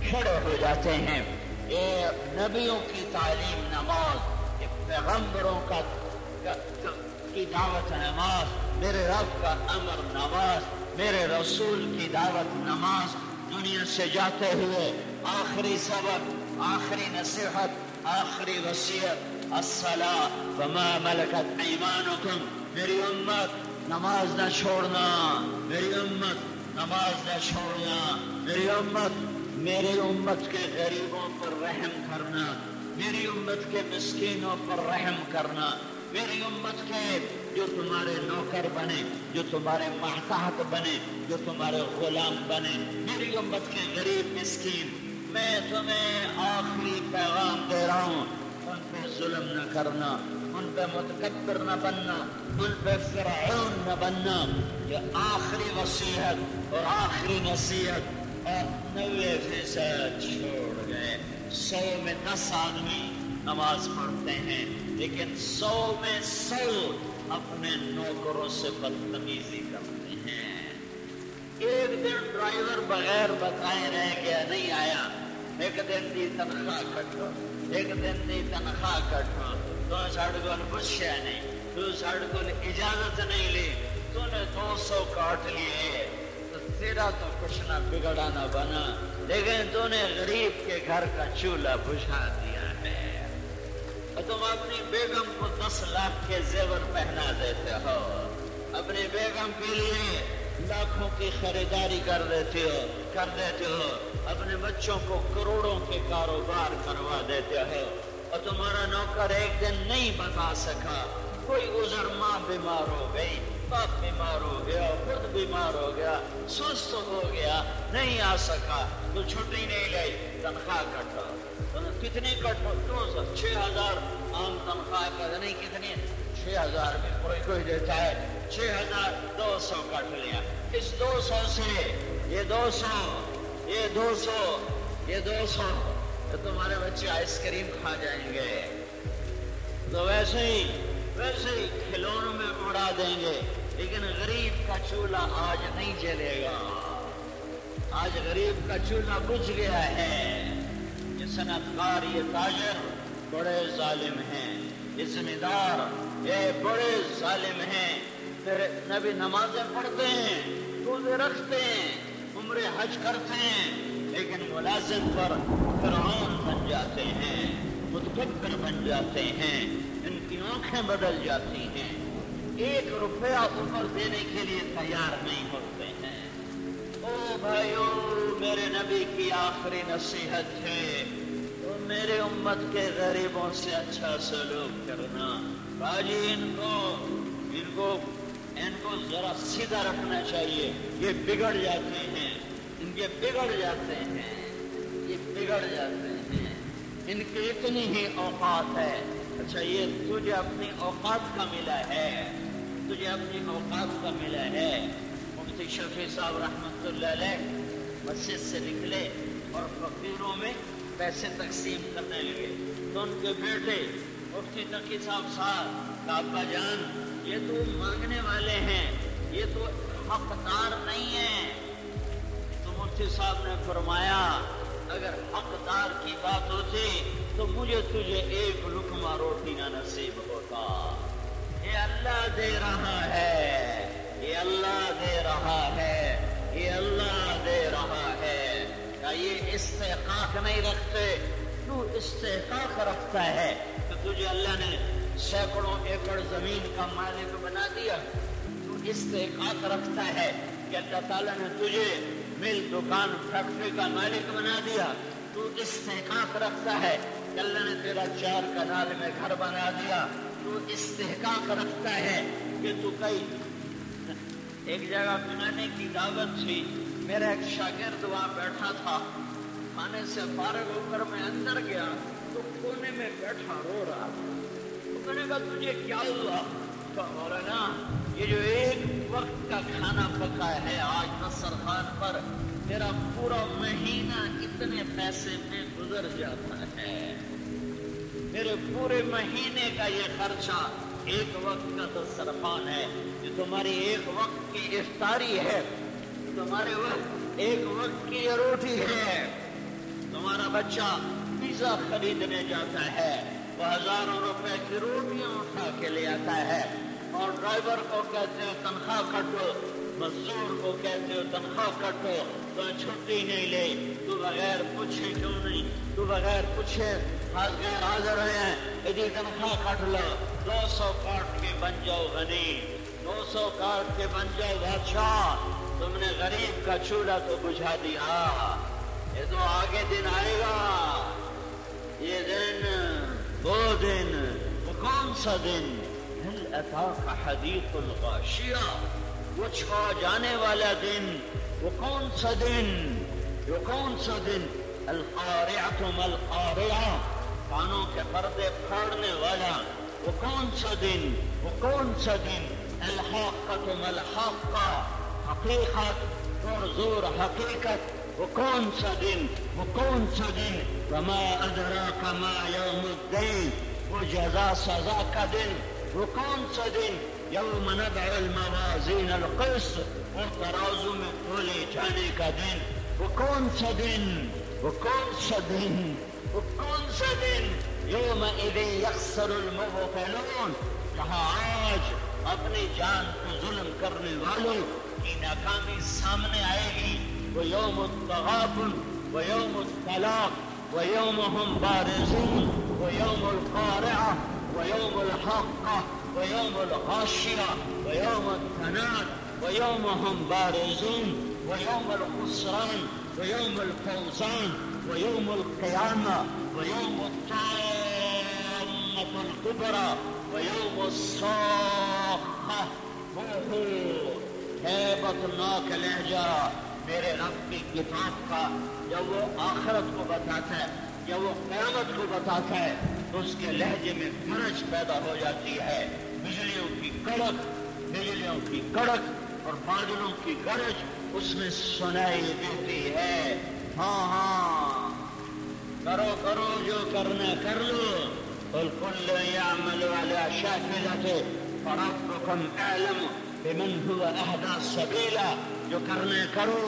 کھڑے ہو جاتے ہیں. یہ نبیوں کی تعلیم نماز، یہ پیغمبروں کی دعوت نماز، میرے رب کا امر نماز، میرے رسول کی دعوت نماز. دنیا سے جاتے ہوئے آخری سبق، آخری نصیحت، آخری وصیت الصلاۃ وما ملکت ایمانکم. میری امت نماز نہ چھوڑنا، میری امت نماز نہ چھوڑنا، میری امت کے غریبوں پر رحم کرنا، میری امت کے مسکینوں پر رحم کرنا، میری امت کے جو تمہارے نوکر بنے، جو تمہارے محتاط بنے، جو تمہارے غلام بنے، میری امت کے غریب مسکین. میں تمہیں آخری پیغام دے رہا ہوں، ان پہ ظلم نہ کرنا، ان پہ متکبر نہ بننا، ان پہ فرعون نہ بننا. یہ آخری وصیت اور آخری نصیحت. اور 90% چھوڑ گئے. 100 میں 10 آدمی نماز پڑھتے ہیں، لیکن 100 میں 100 اپنے نوکروں سے بدتمیزی کرتے ہیں. ایک دن ڈرائیور بغیر بتائے رہ گیا، نہیں آیا. ایک دن دی تنخواہ کٹو، ایک دن دی تنخواہ کٹو. تو ساڑھ کو پوچھا نہیں، تو ساڑھ کو اجازت نہیں لی، تو نے 200 کاٹ لیے. تو تیرا تو کچھ نہ بگڑا نہ بنا، لیکن تو نے غریب کے گھر کا چولہا بجھا دیا ہے. اور تم اپنی بیگم کو 10 لاکھ کے زیور پہنا دیتے ہو، اپنی بیگم کے لیے لاکھوں کی خریداری کر دیتے ہو، اپنے بچوں کو کروڑوں کے کاروبار کروا دیتے ہو. اور تمہارا نوکر ایک دن نہیں بتا سکا، کوئی عذر، ماں بیمار ہو گئی، باپ بیمار ہو گیا، خود بیمار ہو گیا، سست ہو گیا، نہیں آ سکا، تو چھٹی نہیں لی، تنخواہ کٹو. کتنی کٹو؟ 6,000 عام تنخواہ کا نہیں، کتنی 6,000 میں کوئی دیتا ہے. 6,200 کٹ لیا. اس 200 سے یہ 200 تو تمہارے بچے آئس کریم کھا جائیں گے. تو ویسے ہی کھلونوں میں اڑا دیں گے. لیکن غریب کا چولہا آج نہیں جلے گا. آج غریب کا چولہا بجھ گیا ہے. یہ صنعت کار، یہ تاجر بڑے ظالم ہیں، یہ زمیندار یہ بڑے ظالم ہیں. میرے نبی نمازیں پڑھتے ہیں، روزے رکھتے ہیں، عمرے حج کرتے ہیں، لیکن ملازم پر فرعون بن جاتے ہیں، متکبر بن جاتے ہیں، ان کی آنکھیں بدل جاتی ہیں. 1 روپیہ عمر دینے کے لیے تیار نہیں ہوتے ہیں. او بھائیو، میرے نبی کی آخری نصیحت ہے، تو میرے امت کے غریبوں سے اچھا سلوک کرنا. باجی ان کو ذرا سیدھا رکھنا چاہیے. یہ بگڑ جاتے ہیں، ان کے بگڑ جاتے ہیں. ان کی اتنی ہی اوقات ہے. اچھا، یہ تجھے اپنی اوقات کا ملا ہے، مفتی شفیع صاحب رحمۃ اللہ علیہ مسجد سے نکلے اور فقیروں میں پیسے تقسیم کرنے لگے. تو ان کے بیٹے مفتی تقی صاحب ابا جان یہ تو مانگنے والے ہیں، یہ تو حقدار نہیں ہے۔ تو مفتی صاحب نے فرمایا اگر حقدار کی بات ہوتی تو مجھے تجھے ایک لقمہ روٹی نہ نصیب ہوتا۔ یہ اللہ دے رہا ہے، یہ اللہ دے رہا ہے، یہ اللہ دے رہا ہے۔ کیا یہ استحقاق نہیں رکھتے؟ تو استحقاق رکھتا ہے تو تجھے اللہ نے سینکڑوں ایکڑ زمین کا مالک بنا دیا، تو استحقاق رکھتا ہے کہ اللہ تعالیٰ نے تجھے مل دکان فیکٹری کا مالک بنا دیا، تو استحقاق رکھتا ہے کہ اللہ نے تیرا 4 کنال میں گھر بنا دیا، تو استحقاق رکھتا ہے کہ تو کئی ایک جگہ بنانے کی دعوت تھی، میرا ایک شاگرد وہاں بیٹھا تھا، کھانے سے فارغ ہو کر میں اندر گیا تو کونے میں بیٹھا رو رہا تھا۔ تو میں نے کہا تجھے کیا ہوا؟ تو مولانا یہ جو ایک وقت کا کھانا پکا ہے آج دسترخوان پر، میرا پورا مہینہ اتنے پیسے میں گزر جاتا ہے، میرے پورے مہینے کا یہ خرچہ ایک وقت کا دسترخوان ہے، یہ تمہاری ایک وقت کی افطاری ہے، تمہارے وقت ایک وقت کی یہ روٹی ہے۔ تمہارا بچہ پیزا خریدنے جاتا ہے، وہ ہزاروں روپے کی روٹیاں اٹھا کے لے آتا ہے، اور ڈرائیور کو کہتے ہو تنخواہ کٹو، مزدور کو کہتے ہو تنخواہ کٹو، تو چھٹی نہیں لے، تو بغیر پوچھے کیوں نہیں، تو بغیر پوچھے حاضر ہیں، ادھی تنخواہ کٹ لو، 200 کاٹ کے بن جاؤ غنی، 200 کاٹ کے بن جاؤ بادشاہ۔ تم نے غریب کا چولہا تو بجھا دیا، یہ تو آگے دن آئے گا، یہ دن وہ دن، وہ کون سا دن؟ هل اتاک حدیث الغاشیہ، وہ چھا جانے والا دن، وہ کون سا دن؟ وہ کون سا دن؟ القارعۃ ما القارعہ، کانوں کے پردے پھاڑنے والا، وہ کون سا دن؟ وہ کون سا دن؟ الحاقۃ ما الحاقہ، حقیقت اور زور حقیقت، وہ کون سا دن؟ وہ کون سا دن؟ وما ادراک ما یوم الدین، وہ جزا سزا کا دن، وہ کون سا دن؟ یوم ندعو الموازین القسط، وہ ترازو میں تولے جانے کا دن، وہ کون سا دن؟ وہ کون سا دن؟ وہ کون سا دن؟ یومئذ یخسر المبطلون، کہاں آج اپنی جان کو ظلم کرنے والوں کی ناکامی سامنے آئے گی۔ ویوم التغابن ویوم الطلاق ویوم هم بارزون ویوم القارعہ ویوم الحاقہ ویوم الغاشیہ ویوم التناد ویوم هم بارزون ویوم الخسران ویوم الفوزان ویوم القیامہ ویوم الطامة الکبریٰ ویوم الصاخہ۔ ہیبتناک لہجہ میرے رب کی کتاب کا، جب وہ آخرت کو بتاتا ہے، جب وہ قیامت کو بتاتا ہے تو اس کے لہجے میں گرج پیدا ہو جاتی ہے، بجلیوں کی کڑک، بجلیوں کی کڑک اور بادلوں کی گرج اس میں سنائی دیتی ہے۔ ہاں ہاں کرو کرو جو کرنا کر لو، الکل یعمل علی شاکلتہ فربکم اعلم بمن هو اہدی سبیلا، جو کرنا کرو،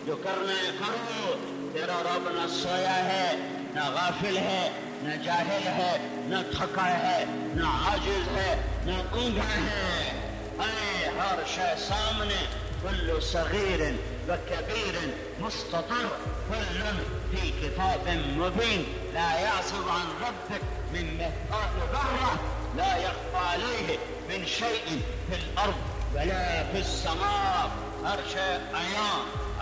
جو کرنا کرو، تیرا رب نہ سویا ہے، نہ غافل ہے، نہ جاہل ہے، نہ تھکا ہے، نہ عاجز ہے، نہ اونگا ہے۔ اے ہر شے سامنے، کل صغیر و کبیر مستطر، کل فی کتاب مبین، لا یعزب عن ربک من مثقال ذرہ، لا یخفی علیہ من شیء فی الارض ولا فی السماء، ہر شے عیاں،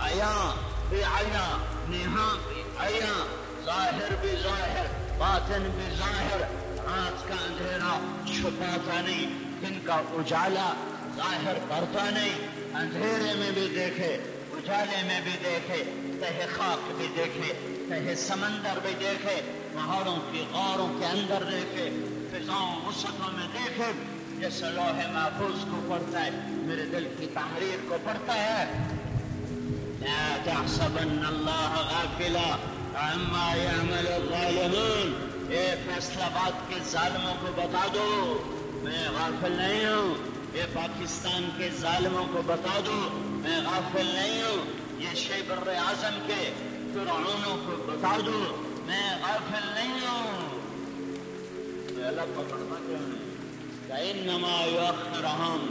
عیاں بھی عیاں، نہاں بھی عیاں، ظاہر بھی ظاہر، باطن بھی ظاہر، رات کا اندھیرا چھپاتا نہیں، دن کا اجالا ظاہر کرتا نہیں، اندھیرے میں بھی دیکھے، اجالے میں بھی دیکھے، تہ خاک بھی دیکھے، تہ سمندر بھی دیکھے، پہاڑوں کی غاروں کے اندر دیکھے، فضاؤں وسطوں میں دیکھے، جیسے لوح محفوظ کو پڑھتا ہے، میرے دل کی تحریر کو پڑھتا ہے۔ لا تحسبن اللہ غافلا عما يعمل الظالمون اے فیصل آباد کے ظالموں کو بتا دو میں غافل نہیں ہوں، یہ پاکستان کے ظالموں کو بتا دو میں غافل نہیں ہوں، یہ شیبر اعظم کے فرعونوں کو بتا دو میں غافل نہیں ہوں۔ تو اللہ پکڑنا کیوں نہیں؟ فإنما يؤخرهم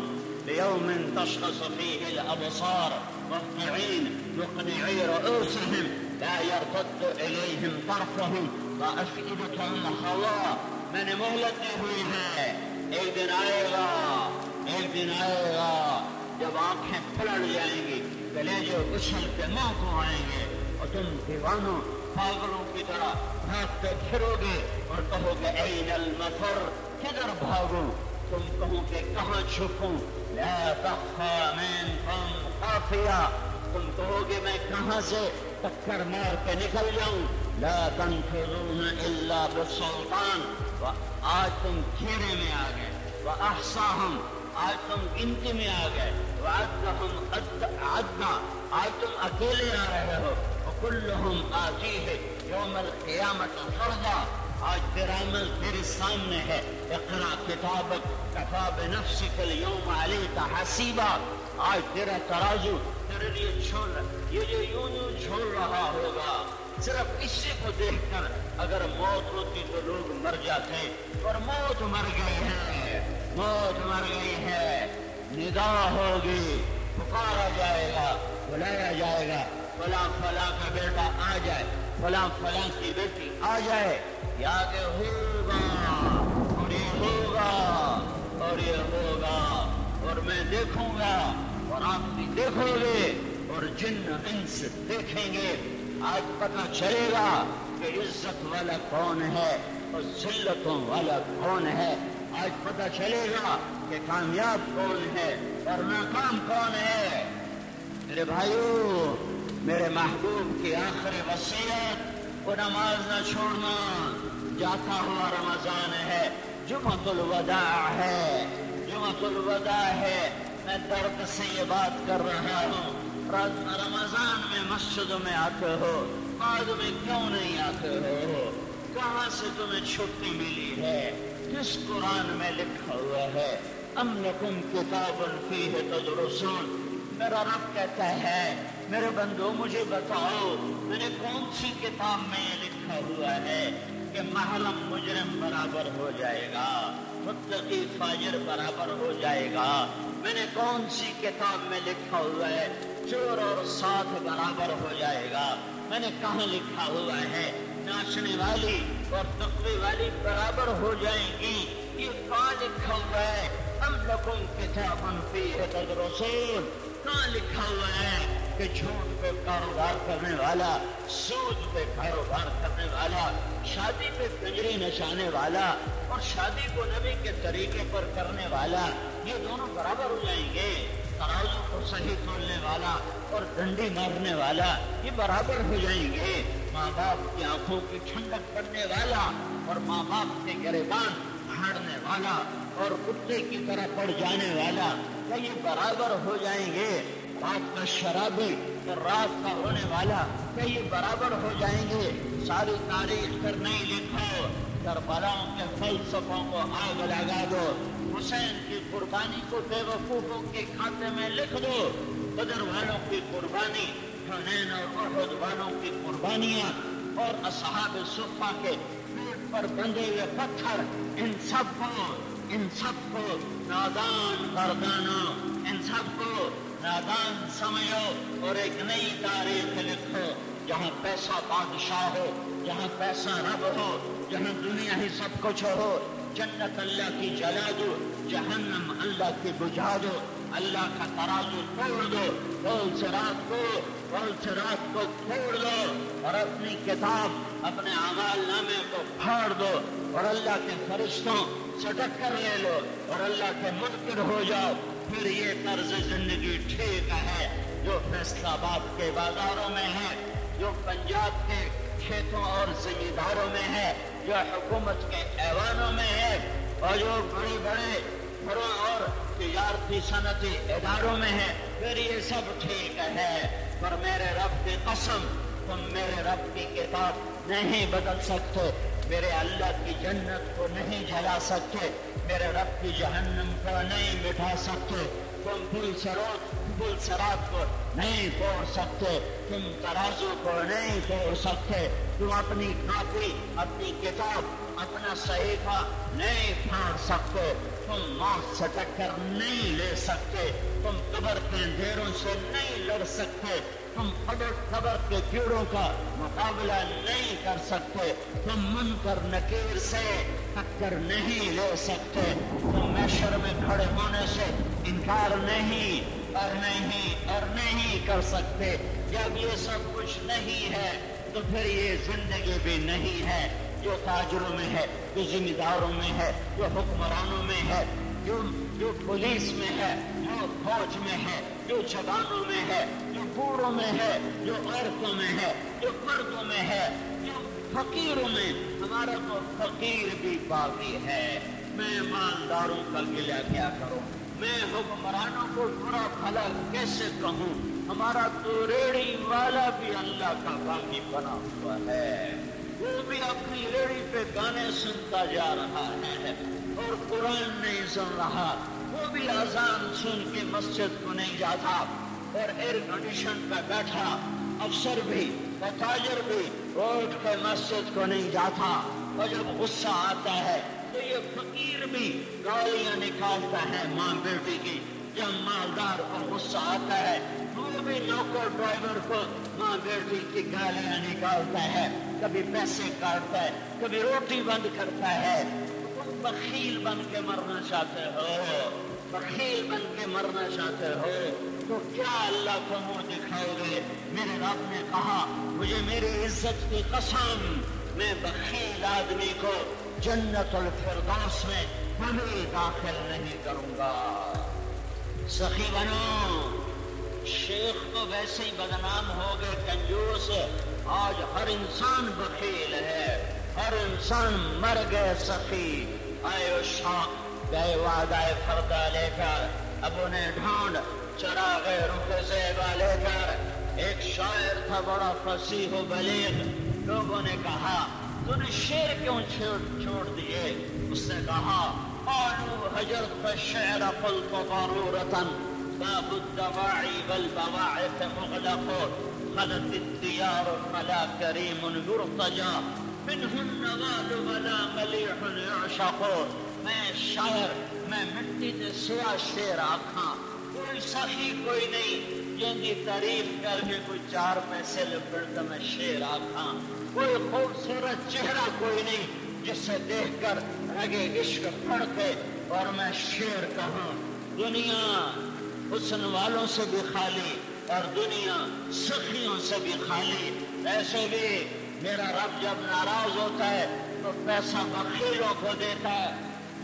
ليوم تشخص فيه الأبصار مهطعين مقنعي رؤوسهم لا يرتد إليهم طرفهم وأفئدتهم هواء۔ میں نے مہلت دی ہوئی ہے، ایک دن آئے گا جب آنکھیں پلٹ جائیں گی، کلیجے اچھل کے موت کو آئیں گے اور تم دیوانوں پاگلوں کی طرح بھاگتے پھرو گے اور کہو گے این المفر، کدھر بھاگوں؟ تم کہو کہ کہاں چھپوں؟ لا تخفى منكم خافیہ، تم کہو گے میں کہاں سے ٹکر مار کے نکل جاؤں؟ لا تنفذون الا بالسلطان، آج تم گھیرے میں آ گئے، واحصاهم، آج تم گنتی میں آ گئے، وعدهم عدا، آج تم اکیلے آ رہے ہو، وكلهم آتیہ یوم القیامت فردا، آج تیرا عمل تیرے سامنے ہے، اقرا کتابک کفا بنفسک اليوم علیک حسیبا، آج تیرا ترازو تیرے لیے چھوڑ یہ جو یوں چھوڑ رہا ہوگا، صرف اسی کو دیکھ کر اگر موت ہوتی تو لوگ مر جاتے، اور موت مر گئی ہے، موت مر گئی ہے، ندا ہوگی، پکارا جائے گا، بلایا جائے گا، فلاں فلاں کا بیٹا آ جائے، فلاں فلاں کی بیٹی آ جائے، یہ آگے ہوگا اور یہ ہوگا اور یہ ہوگا، اور میں دیکھوں گا اور آپ بھی دیکھو گے اور جن انس دیکھیں گے۔ آج پتہ چلے گا کہ عزت والا کون ہے اور ذلتوں والا کون ہے، آج پتہ چلے گا کہ کامیاب کون ہے اور ناکام کون ہے۔ میرے بھائیو، میرے محبوب کی آخری وصیت، وہ نماز نہ چھوڑنا، جاتا ہوا رمضان ہے، جمعۃ الوداع ہے، جمعۃ الوداع ہے، میں درد سے یہ بات کر رہا ہوں، رمضان میں مسجدوں میں آتے ہو، بعد میں کیوں نہیں آتے ہو؟ کہاں سے تمہیں چھٹی ملی ہے؟ کس قرآن میں لکھا ہوا ہے ام لکم کتاب فیہ تدرسون؟ میرا رب کہتا ہے میرے بندو مجھے بتاؤ میں نے کون سی کتاب میں یہ لکھا ہوا ہے کہ محرم مجرم برابر ہو جائے گا، متقی فاجر برابر ہو جائے گا؟ میں نے کون سی کتاب میں لکھا ہوا ہے چور اور ساتھ برابر ہو جائے گا؟ میں نے کہاں لکھا ہوا ہے ناچنے والی اور تقوی والی برابر ہو جائیں گی؟ یہ کہاں لکھا ہوا ہے ام لکم کتاب فیہ تدرسون؟ کہاں لکھا ہوا ہے کہ جھوٹ پہ کاروبار کرنے والا، سود پہ کاروبار کرنے والا، شادی پہ کنجری نچانے والا اور شادی کو نبی کے طریقے پر کرنے والا، یہ دونوں برابر ہو جائیں گے؟ ترازو کو صحیح تولنے والا اور ڈنڈی مارنے والا یہ برابر ہو جائیں گے؟ ماں باپ کی آنکھوں کی ٹھنڈک کرنے والا اور ماں باپ کے گریبان ہاڑنے والا اور کتے کی طرح پڑ جانے والا کیا یہ برابر ہو جائیں گے؟ رات کا شرابی اور رات کا ہونے والا کیا یہ برابر ہو جائیں گے؟ ساری تاریخ پر نہیں لکھو، کربلاؤں کے فلسفوں کو آگ لگا دو، حسین کی قربانی کو بے وقوفوں کے کھاتے میں لکھ دو، بدر والوں کی قربانی، حنین اور احد والوں کی قربانیاں اور اصحاب صفہ کے پیٹ پر بندھے ہوئے پتھر، ان سب کو نادان گردانو، ان سب کو نادان سمجھو اور ایک نئی تاریخ لکھو جہاں پیسہ بادشاہ ہو، جہاں پیسہ رب ہو، جہاں دنیا ہی سب کچھ ہو، جنت اللہ کی جلا دو، جہنم اللہ کی بجھا دو، اللہ کا ترازو توڑ دو، رول سے رات کو توڑ دو اور اپنی کتاب اپنے اعمال نامے کو پھاڑ دو اور اللہ کے فرشتوں سے ٹکر لے لو اور اللہ کے منکر ہو جاؤ، پھر یہ طرز زندگی ٹھیک ہے جو فیصل آباد کے بازاروں میں ہے، جو پنجاب کے کھیتوں اور زمینداروں میں ہے، جو حکومت کے ایوانوں میں ہے اور جو بڑے بڑے گھروں اور تجارتی صنعتی اداروں میں ہے، پھر یہ سب ٹھیک ہے۔ پر میرے رب کی قسم تم میرے رب کی کتاب نہیں بدل سکتے، میرے اللہ کی جنت کو نہیں جلا سکتے، میرے رب کی جہنم کو نہیں مٹا سکتے، تم پل صراط کو نہیں توڑ سکتے، تم ترازو کو نہیں توڑ سکتے، تم اپنی کاپی، اپنی کتاب، اپنا صحیفہ نہیں پھاڑ سکتے، تم موت سے ٹکر نہیں لے سکتے، تم قبر کے اندھیروں سے نہیں لڑ سکتے، تم قبر کے کیڑوں کا مقابلہ نہیں کر سکتے، تم منکر نکیر سے ٹکر نہیں لے سکتے، تم محشر میں کھڑے ہونے سے انکار نہیں کر سکتے۔ جب یہ سب کچھ نہیں ہے تو پھر یہ زندگی بھی نہیں ہے، جو تاجروں میں ہے، جو ذمہ داروں میں ہے، جو حکمرانوں میں ہے، جو پولیس میں ہے، جو فوج میں ہے، جو جوانوں میں ہے، جو بوڑھوں میں ہے، جو عورتوں میں ہے، جو مردوں میں ہے، جو فقیروں میں۔ ہمارا تو فقیر بھی باقی ہے۔ میں مالداروں کا گلہ کیا کروں، میں حکمرانوں کو برا بھلا کیسے کہوں؟ ہمارا تو ریڑھی والا بھی اللہ کا باقی بنا ہوا ہے، وہ بھی اپنی ریڑھی پہ گانے سنتا جا رہا ہے اور قرآن نہیں سن رہا، وہ بھی اذان سن کے مسجد کو نہیں جاتا، اور ایئر کنڈیشن پہ بیٹھا افسر بھی اور تاجر بھی روڈ پہ مسجد کو نہیں جاتا، اور جب غصہ آتا ہے تو یہ فقیر بھی گالیاں نکالتا ہے ماں بیٹی کی۔ جب مالدار کو غصہ آتا ہے وہ بھی نوکر ڈرائیور کو ماں بیٹی کی گالیاں نکالتا ہے، کبھی پیسے کاٹتا ہے، کبھی روٹی بند کرتا ہے۔ تم بخیل بن کے مرنا چاہتے ہو، بخیل بن کے مرنا چاہتے ہو تو کیا اللہ کو منہ دکھاؤ گے؟ میرے رب نے کہا مجھے میری عزت کی قسم، میں بخیل آدمی کو جنت الفردوس میں کبھی داخل نہیں کروں گا۔ سخی بنو، شیخ تو ویسے ہی بدنام ہو گئے، کنجوس، آج ہر انسان بخیل ہے، ہر انسان مر گئے سخی۔ آئے و شوق گئے وعدہ فردہ لے کر، اب انہیں ڈھونڈ چراغ رخ زیبا لے کر۔ ایک شاعر تھا بڑا فصیح و بلیغ، لوگوں نے کہا تو نے شعر کیوں چھوڑ دیے؟ اس نے کہا قالوا هجرت الشعر قلت ضرورة باب الدواعي والبواعث مغلق خلت الديار فلا كريم يرتجى منه النوال ولا مليح يعشق۔ میں شاعر، میں مٹی سے سوا شعر آکھاں، کوئی سخی کوئی نہیں جن کی تعریف کر کے کوئی 4 پیسے لپڑتا میں شعر آکھاں، کوئی خوبصورت چہرہ کوئی نہیں جس سے دیکھ کر رگے عشق پھڑکے اور میں شعر کہوں۔ دنیا حسن والوں سے بھی خالی اور دنیا سخیوں سے بھی خالی۔ ایسے بھی میرا رب جب ناراض ہوتا ہے تو پیسہ بخیلوں کو دیتا ہے۔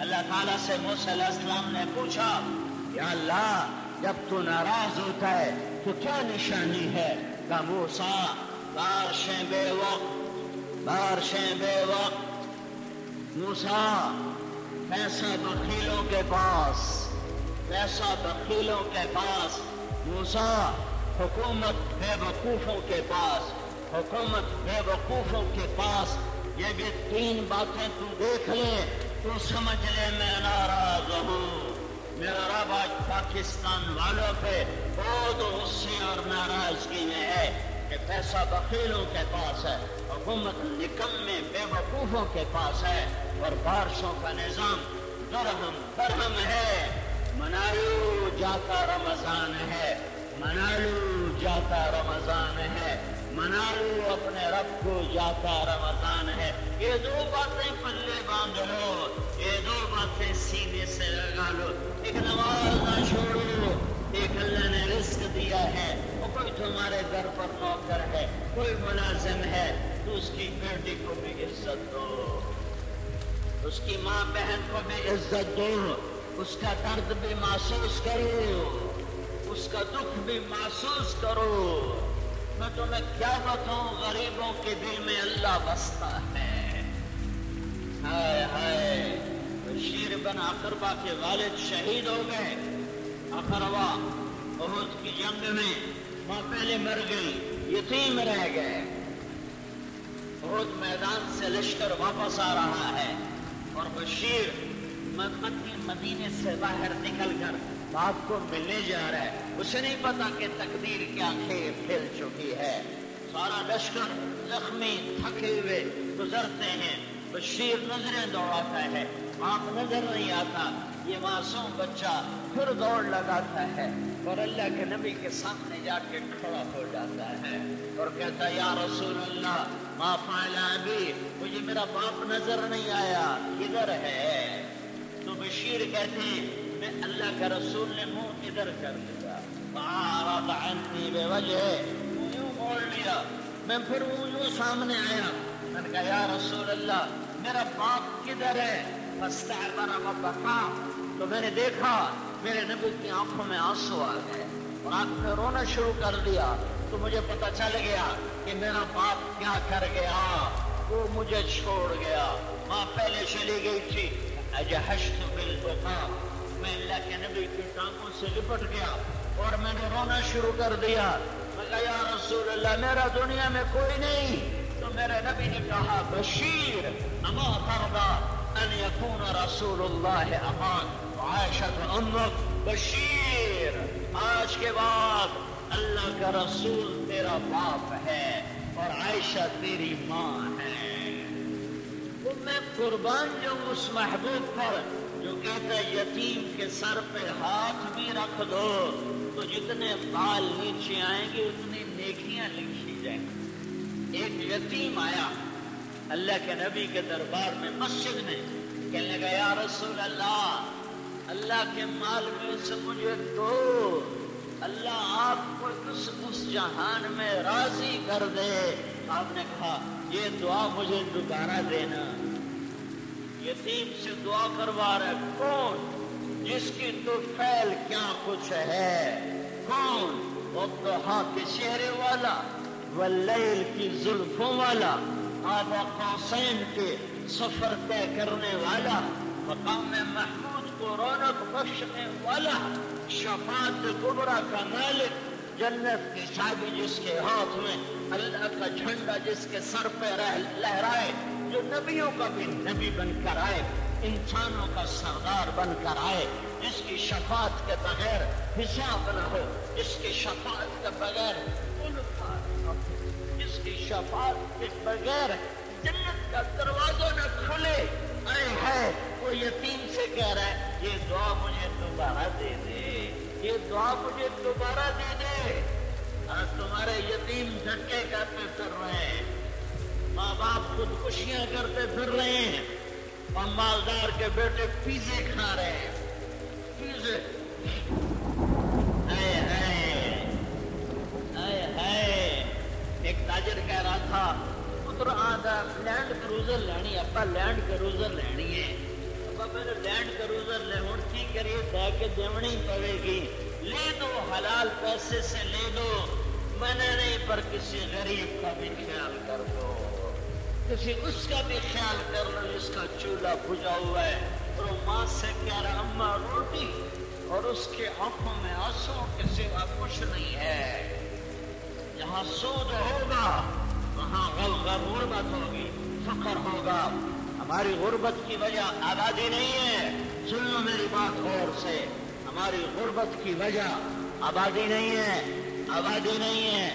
اللہ تعالیٰ سے موسیٰ علیہ السلام نے پوچھا یا اللہ جب تو ناراض ہوتا ہے تو کیا نشانی ہے؟ کہ موسیٰ بارشیں بے وقت، موسیٰ پیسہ بخیلوں کے پاس، موسیٰ حکومت بے وقوفوں کے پاس۔ یہ بھی 3 باتیں تو دیکھ لے تو سمجھ لے میں ناراض ہوں۔ میرا رب آج پاکستان والوں پہ بہت غصے اور ناراضگی میں ہے کہ پیسہ بخیلوں کے پاس ہے، حکومت نکمے بے وقوفوں کے پاس ہے، اور بارشوں کا نظام درہم ہے۔ منالو جاتا رمضان ہے، منالو جاتا رمضان ہے، منالو اپنے رب کو جاتا رمضان ہے۔ یہ 2 باتیں پلے باندھ لو، یہ 2 باتیں سینے سے لگا لو۔ ایک نماز نہ چھوڑو، ایک اللہ نے رزق دیا ہے، اور کوئی تمہارے گھر پر نوکر ہے، کوئی ملازم ہے، تو اس کی بیٹی کو بھی عزت دو، اس کی ماں بہن کو بھی عزت دو، اس کا درد بھی محسوس کرو، اس کا دکھ بھی محسوس کرو۔ میں تمہیں کیا بتاؤں، غریبوں کے دل میں اللہ بستا ہے۔ ہائے ہائے، بشیر بن اقربہ کے والد شہید ہو گئے۔ اقربہ احد کی جنگ میں ماں پہلے مر گئی، یتیم رہ گئے۔ احد میدان سے لشکر واپس آ رہا ہے اور بشیر مدینے سے باہر نکل کر باپ کو ملنے جا رہا ہے. اسے نہیں پتا کہ تقدیر کیا کھیل کھیل چکی ہے. سارا لشکر زخمی تھکے ہوئے گزرتے ہیں. بشیر نظریں دوڑاتا ہے، آپ نظر نہیں آتا. یہ معصوم بچہ پھر دوڑ لگاتا ہے اور اللہ کے نبی کے سامنے جا کے کھڑا ہو جاتا ہے اور کہتا ہے یا رسول اللہ ما فعل ابی، مجھے میرا باپ نظر نہیں آیا، کدھر ہے؟ تو بشیر کہتے ہیں میں اللہ کا رسول نے منہ ادھر کر دیا، فاعرض عنی بوجہ، یوں موڑ لیا. میں پھر یوں سامنے آیا، میں نے کہا یا رسول اللہ میرا باپ کدھر ہے؟ فاستعبر وبكى، تو میں نے دیکھا میرے نبی کی آنکھوں میں آنسو آ گئے اور آنکھ میں رونا شروع کر دیا. تو مجھے پتا چل گیا کہ میرا باپ کیا کر گیا، وہ مجھے چھوڑ گیا. ماں پہلے چلی گئی تھی، اجہشت بالبكاء، میں اللہ کے نبی کی ٹانگوں سے لپٹ گیا اور میں نے رونا شروع کر دیا. میں کہا یا رسول اللہ میرا دنیا میں کوئی نہیں. تو میرے نبی نے کہا بشیر اما ترضى ان يكون رسول اللہ اباک وعائشۃ امک، بشیر آج کے بعد اللہ کا رسول تیرا باپ ہے اور عائشہ تیری ماں ہے. تو میں قربان جاؤں اس محبوب پر جو کہتا ہے یتیم کے سر پہ ہاتھ بھی رکھ دو تو جتنے بال نیچے آئیں گے اتنی نیکیاں لکھی جائیں گی. ایک یتیم آیا اللہ کے نبی کے دربار میں مسجد میں، کہنے لگا یا رسول اللہ کے مال میں سے مجھے دو، اللہ آپ کو اس جہان میں راضی کر دے. آپ نے کہا یہ دعا مجھے دوبارہ دینا. یتیم سے دعا کروا رہا کون؟ جس کی تو فعل کیا کچھ ہے. کون؟ والضحیٰ کے چہرے والا، واللیل کی زلفوں والا، آبا قوسین کے سفر طے کرنے والا، مقام محمود کو رونق بخشنے والا، شفاعت کبریٰ کا مالک، جنت کی چابی جس کے ہاتھ میں، اللہ کا جھنڈا جس کے سر پہ لہرائے، جو نبیوں کا بھی نبی بن کر آئے، انسانوں کا سردار بن کر آئے، جس کی شفاعت کے بغیر حساب نہ ہو، جس کی شفاعت کے بغیر جس کی شفاعت کے بغیر جنت کا دروازہ نہ کھلے. اے ہے وہ یتیم سے کہہ رہا ہے یہ دعا مجھے دوبارہ دے دے، یہ دعا مجھے دوبارہ دے دے. آج تمہارے یتیم دھکے کرتے پھر رہے ہیں، ماں باپ خودکشیاں کرتے پھر رہے ہیں اور مالدار کے بیٹے پیزے کھا رہے ہیں. پیزے ایک تاجر کہہ رہا تھا پتر آدھا لینڈ کروزر لینی، ابا لینڈ کروزر لینی ہے. ابا میں نے لینڈ کروزر لے ہوں کی کریے دے کے دیونی پڑے گی. لے دو حلال پیسے سے لے دو، میں نے نہیں پر کسی غریب کا بھی خیال کر دو، کسی اس کا بھی خیال کر لو جس کا چولہا بجھا ہوا ہے. اور ماں سے کہہ رہا اماں روٹی، اور اس کے آنکھوں میں آنسو کے سوا کچھ نہیں ہے. جہاں سود ہوگا وہاں غربت ہوگی، فقر ہوگا. ہماری غربت کی وجہ آبادی نہیں ہے. سن لو میری بات غور سے، ہماری غربت کی وجہ آبادی نہیں ہے، آبادی نہیں ہے،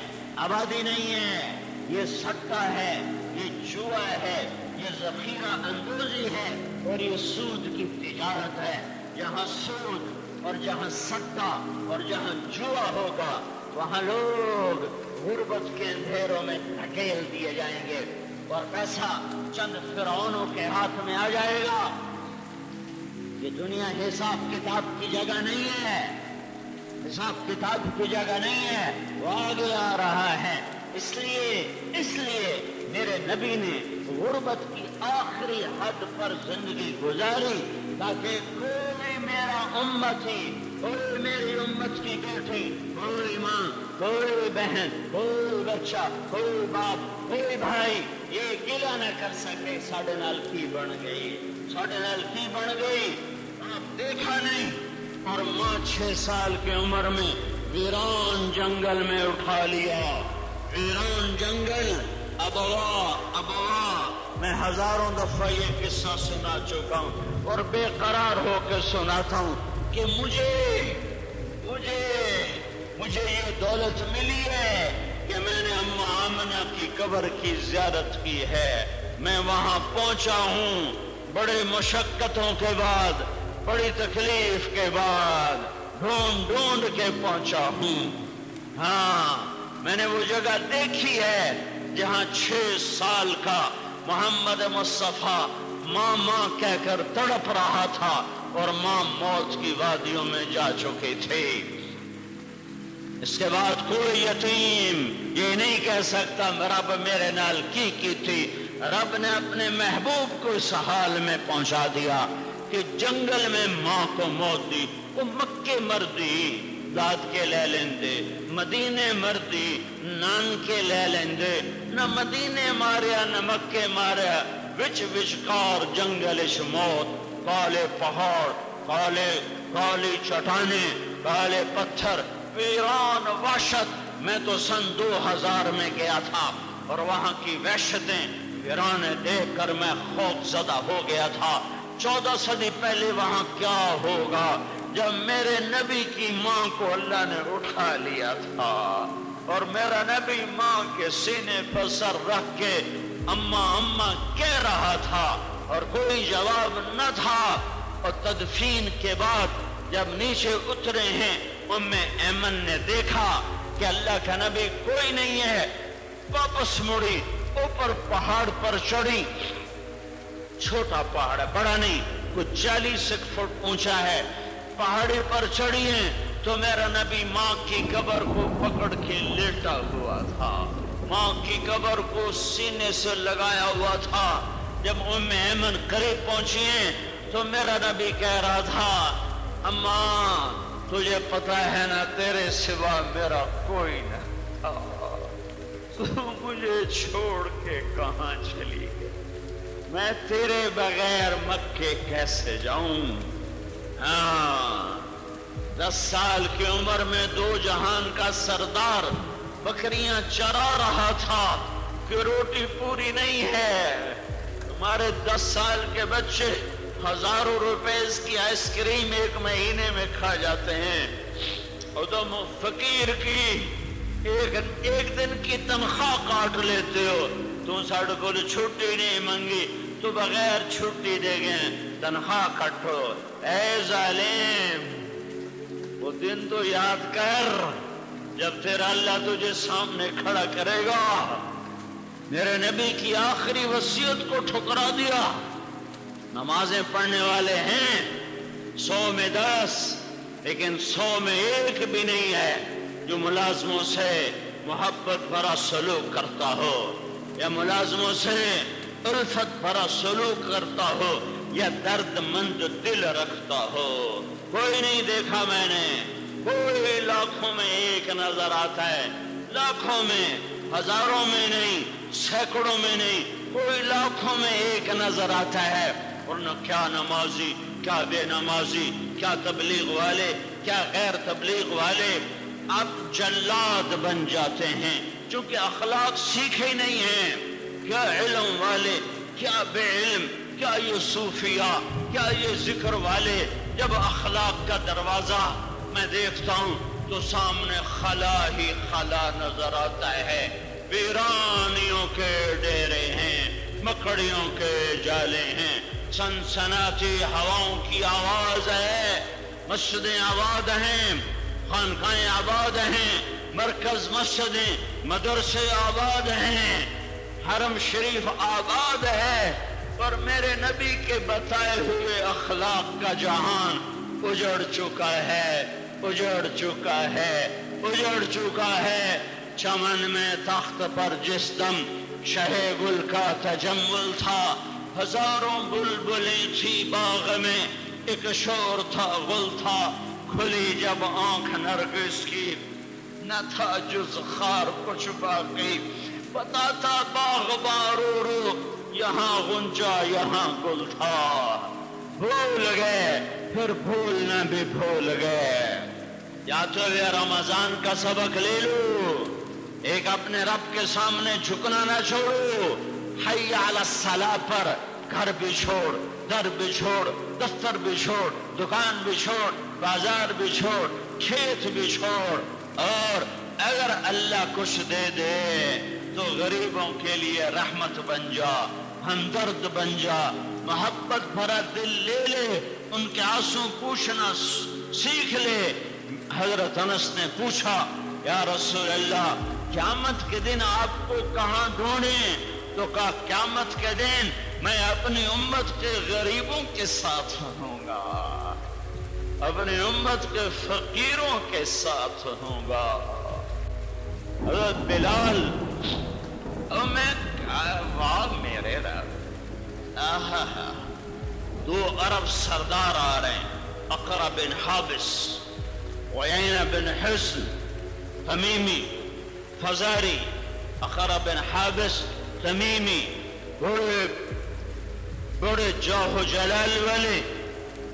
آبادی نہیں ہے. یہ سٹا ہے، یہ جوا ہے، یہ ذخیرہ اندوزی ہے اور یہ سود کی تجارت ہے. جہاں سود اور جہاں سٹا اور جہاں جوا ہوگا وہاں لوگ غربت کے اندھیروں میں دھکیل دیے جائیں گے اور پیسہ چند فرعونوں کے ہاتھ میں آ جائے گا. یہ دنیا حساب کتاب کی جگہ نہیں ہے، حساب کتاب کی جگہ نہیں ہے، وہ آگے آ رہا ہے. اس لیے میرے نبی نے غربت کی آخری حد پر زندگی گزاری تاکہ کوئی میرا امتی، کوئی میری امت کی بیٹی، کوئی ماں، کوئی بہن، کوئی بچہ، کوئی باپ، کوئی بھائی یہ گلہ نہ کر سکے ساڑھے نال کی بن گئی، ساڑھے نال کی بن گئی. آپ دیکھا نہیں. اور ماں 6 سال کی عمر میں ویران جنگل میں اٹھا لیا، ویران جنگل ابوا میں ہزاروں دفعہ یہ قصہ سنا چکا ہوں اور بے قرار ہو کے سناتا ہوں کہ مجھے یہ دولت ملی ہے کہ میں نے اماں آمنہ کی قبر کی زیارت کی ہے. میں وہاں پہنچا ہوں بڑے مشقتوں کے بعد، بڑی تکلیف کے بعد، ڈھونڈ کے پہنچا ہوں. ہاں میں نے وہ جگہ دیکھی ہے جہاں 6 سال کا محمد مصطفیٰ ماں کہہ کر تڑپ رہا تھا اور ماں موت کی وادیوں میں جا چکے تھے. اس کے بعد کوئی یتیم یہ نہیں کہہ سکتا رب میرے نال کی تھی. رب نے اپنے محبوب کو اس حال میں پہنچا دیا کہ جنگل میں ماں کو موت دی. وہ مکے مردی داد کے لے لیندے، مدینے مردی نان کے لے لیندے، نہ مدینے ماریا نہ مکے ماریا، وچکار جنگلش موت. کالے پہاڑ، کالی چٹانیں، کالے پتھر، ویران وحشت. میں تو سن 2000 میں گیا تھا اور وہاں کی وحشتیں ویرانے دیکھ کر میں خوف زدہ ہو گیا تھا. 14 صدی پہلے وہاں کیا ہوگا جب میرے نبی کی ماں کو اللہ نے اٹھا لیا تھا اور میرا نبی ماں کے سینے پر سر رکھ کے اماں کہہ رہا تھا اور کوئی جواب نہ تھا. اور تدفین کے بعد جب نیچے اترے ہیں ام ایمن نے دیکھا کہ اللہ کا نبی کوئی نہیں ہے. واپس مڑی، اوپر پہاڑ پر چڑھی. چھوٹا پہاڑ ہے، بڑا نہیں، کچھ 40 فٹ اونچا ہے. پہاڑی پر چڑھی ہیں تو میرا نبی ماں کی قبر کو پکڑ کے لیٹا ہوا تھا، ماں کی قبر کو سینے سے لگایا ہوا تھا. جب ام ایمن قریب پہنچی ہیں تو میرا نبی کہہ رہا تھا اماں تجھے پتا ہے نا تیرے سوا میرا کوئی نہ تھا، تو مجھے چھوڑ کے کہاں چلی گئی، میں تیرے بغیر مکے کیسے جاؤں. ہاں 10 سال کی عمر میں 2 جہان کا سردار بکریاں چرا رہا تھا کہ روٹی پوری نہیں ہے. تمہارے 10 سال کے بچے ہزاروں روپے کی آئس کریم 1 مہینے میں کھا جاتے ہیں اور تم فقیر کی ایک دن کی تنخواہ کاٹ لیتے ہو. تم ساڑھے کو چھٹی نہیں منگی تو بغیر چھٹی دے گئے تنخواہ کٹو. اے ظالم وہ دن تو یاد کر جب تیرا اللہ تجھے سامنے کھڑا کرے گا. میرے نبی کی آخری وصیت کو ٹھکرا دیا. نمازیں پڑھنے والے ہیں 100 میں 10 لیکن 100 میں 1 بھی نہیں ہے جو ملازموں سے محبت بھرا سلوک کرتا ہو یا ملازموں سے الفت بھرا سلوک کرتا ہو یا درد مند دل رکھتا ہو. کوئی نہیں دیکھا میں نے، کوئی لاکھوں میں 1 نظر آتا ہے، لاکھوں میں، ہزاروں میں نہیں، سینکڑوں میں نہیں، کوئی لاکھوں میں 1 نظر آتا ہے. ورنہ کیا نمازی، کیا بے نمازی، کیا تبلیغ والے، کیا غیر تبلیغ والے اب جلاد بن جاتے ہیں چونکہ اخلاق سیکھے نہیں ہیں. کیا علم والے، کیا بے علم، کیا یہ صوفیاء، کیا یہ ذکر والے. جب اخلاق کا دروازہ میں دیکھتا ہوں تو سامنے خلا ہی خلا نظر آتا ہے. ویرانیوں کے ڈیرے ہیں، مکڑیوں کے جالے ہیں، سنسناتی ہواؤں کی آواز ہے. مسجدیں آباد ہیں، خانقاہیں آباد ہیں، مرکز مسجدیں، مدرسے آباد ہیں، حرم شریف آباد ہے، اور میرے نبی کے بتائے ہوئے اخلاق کا جہان اجڑ چکا ہے، اجڑ چکا ہے، اجڑ چکا ہے. چمن میں تخت پر جس دم شہ گل کا تجمل تھا، ہزاروں بلبلیں تھی باغ میں، ایک شور تھا گل تھا. کھلی جب آنکھ نرگس کی نہ تھا جز خار کچھ باقی. پتا تھا باغباں رو رو یہاں غنچہ یہاں گل تھا. بھول گئے پھر بھولنا بھی بھول گئے. یا تو یہ رمضان کا سبق لے لو ایک اپنے رب کے سامنے جھکنا نہ چھوڑو، حی علی الصلاۃ پر گھر بھی چھوڑ، در بھی چھوڑ، دفتر بھی چھوڑ، دکان بھی چھوڑ، بازار بھی چھوڑ، کھیت بھی چھوڑ، اور اگر اللہ کچھ دے دے تو غریبوں کے لیے رحمت بن جا، ہمدرد بن جا، محبت بھرا دل لے لے، ان کے آنسو پوچھنا سیکھ لے۔ حضرت انس نے پوچھا یا رسول اللہ قیامت کے دن آپ کو کہاں ڈھونڈیں؟ تو کہا قیامت کے دن میں اپنی امت کے غریبوں کے ساتھ ہوں گا، اپنی امت کے فقیروں کے ساتھ ہوں گا۔ حضرت بلال، اور میں واہ میرے رب، دو عرب سردار آ رہے ہیں، اقرع بن حابس، عیینہ بن حصن، تمیمی، فزاری، اقرع بن حابس، تمیمی، بڑے جوہ و جلال والے،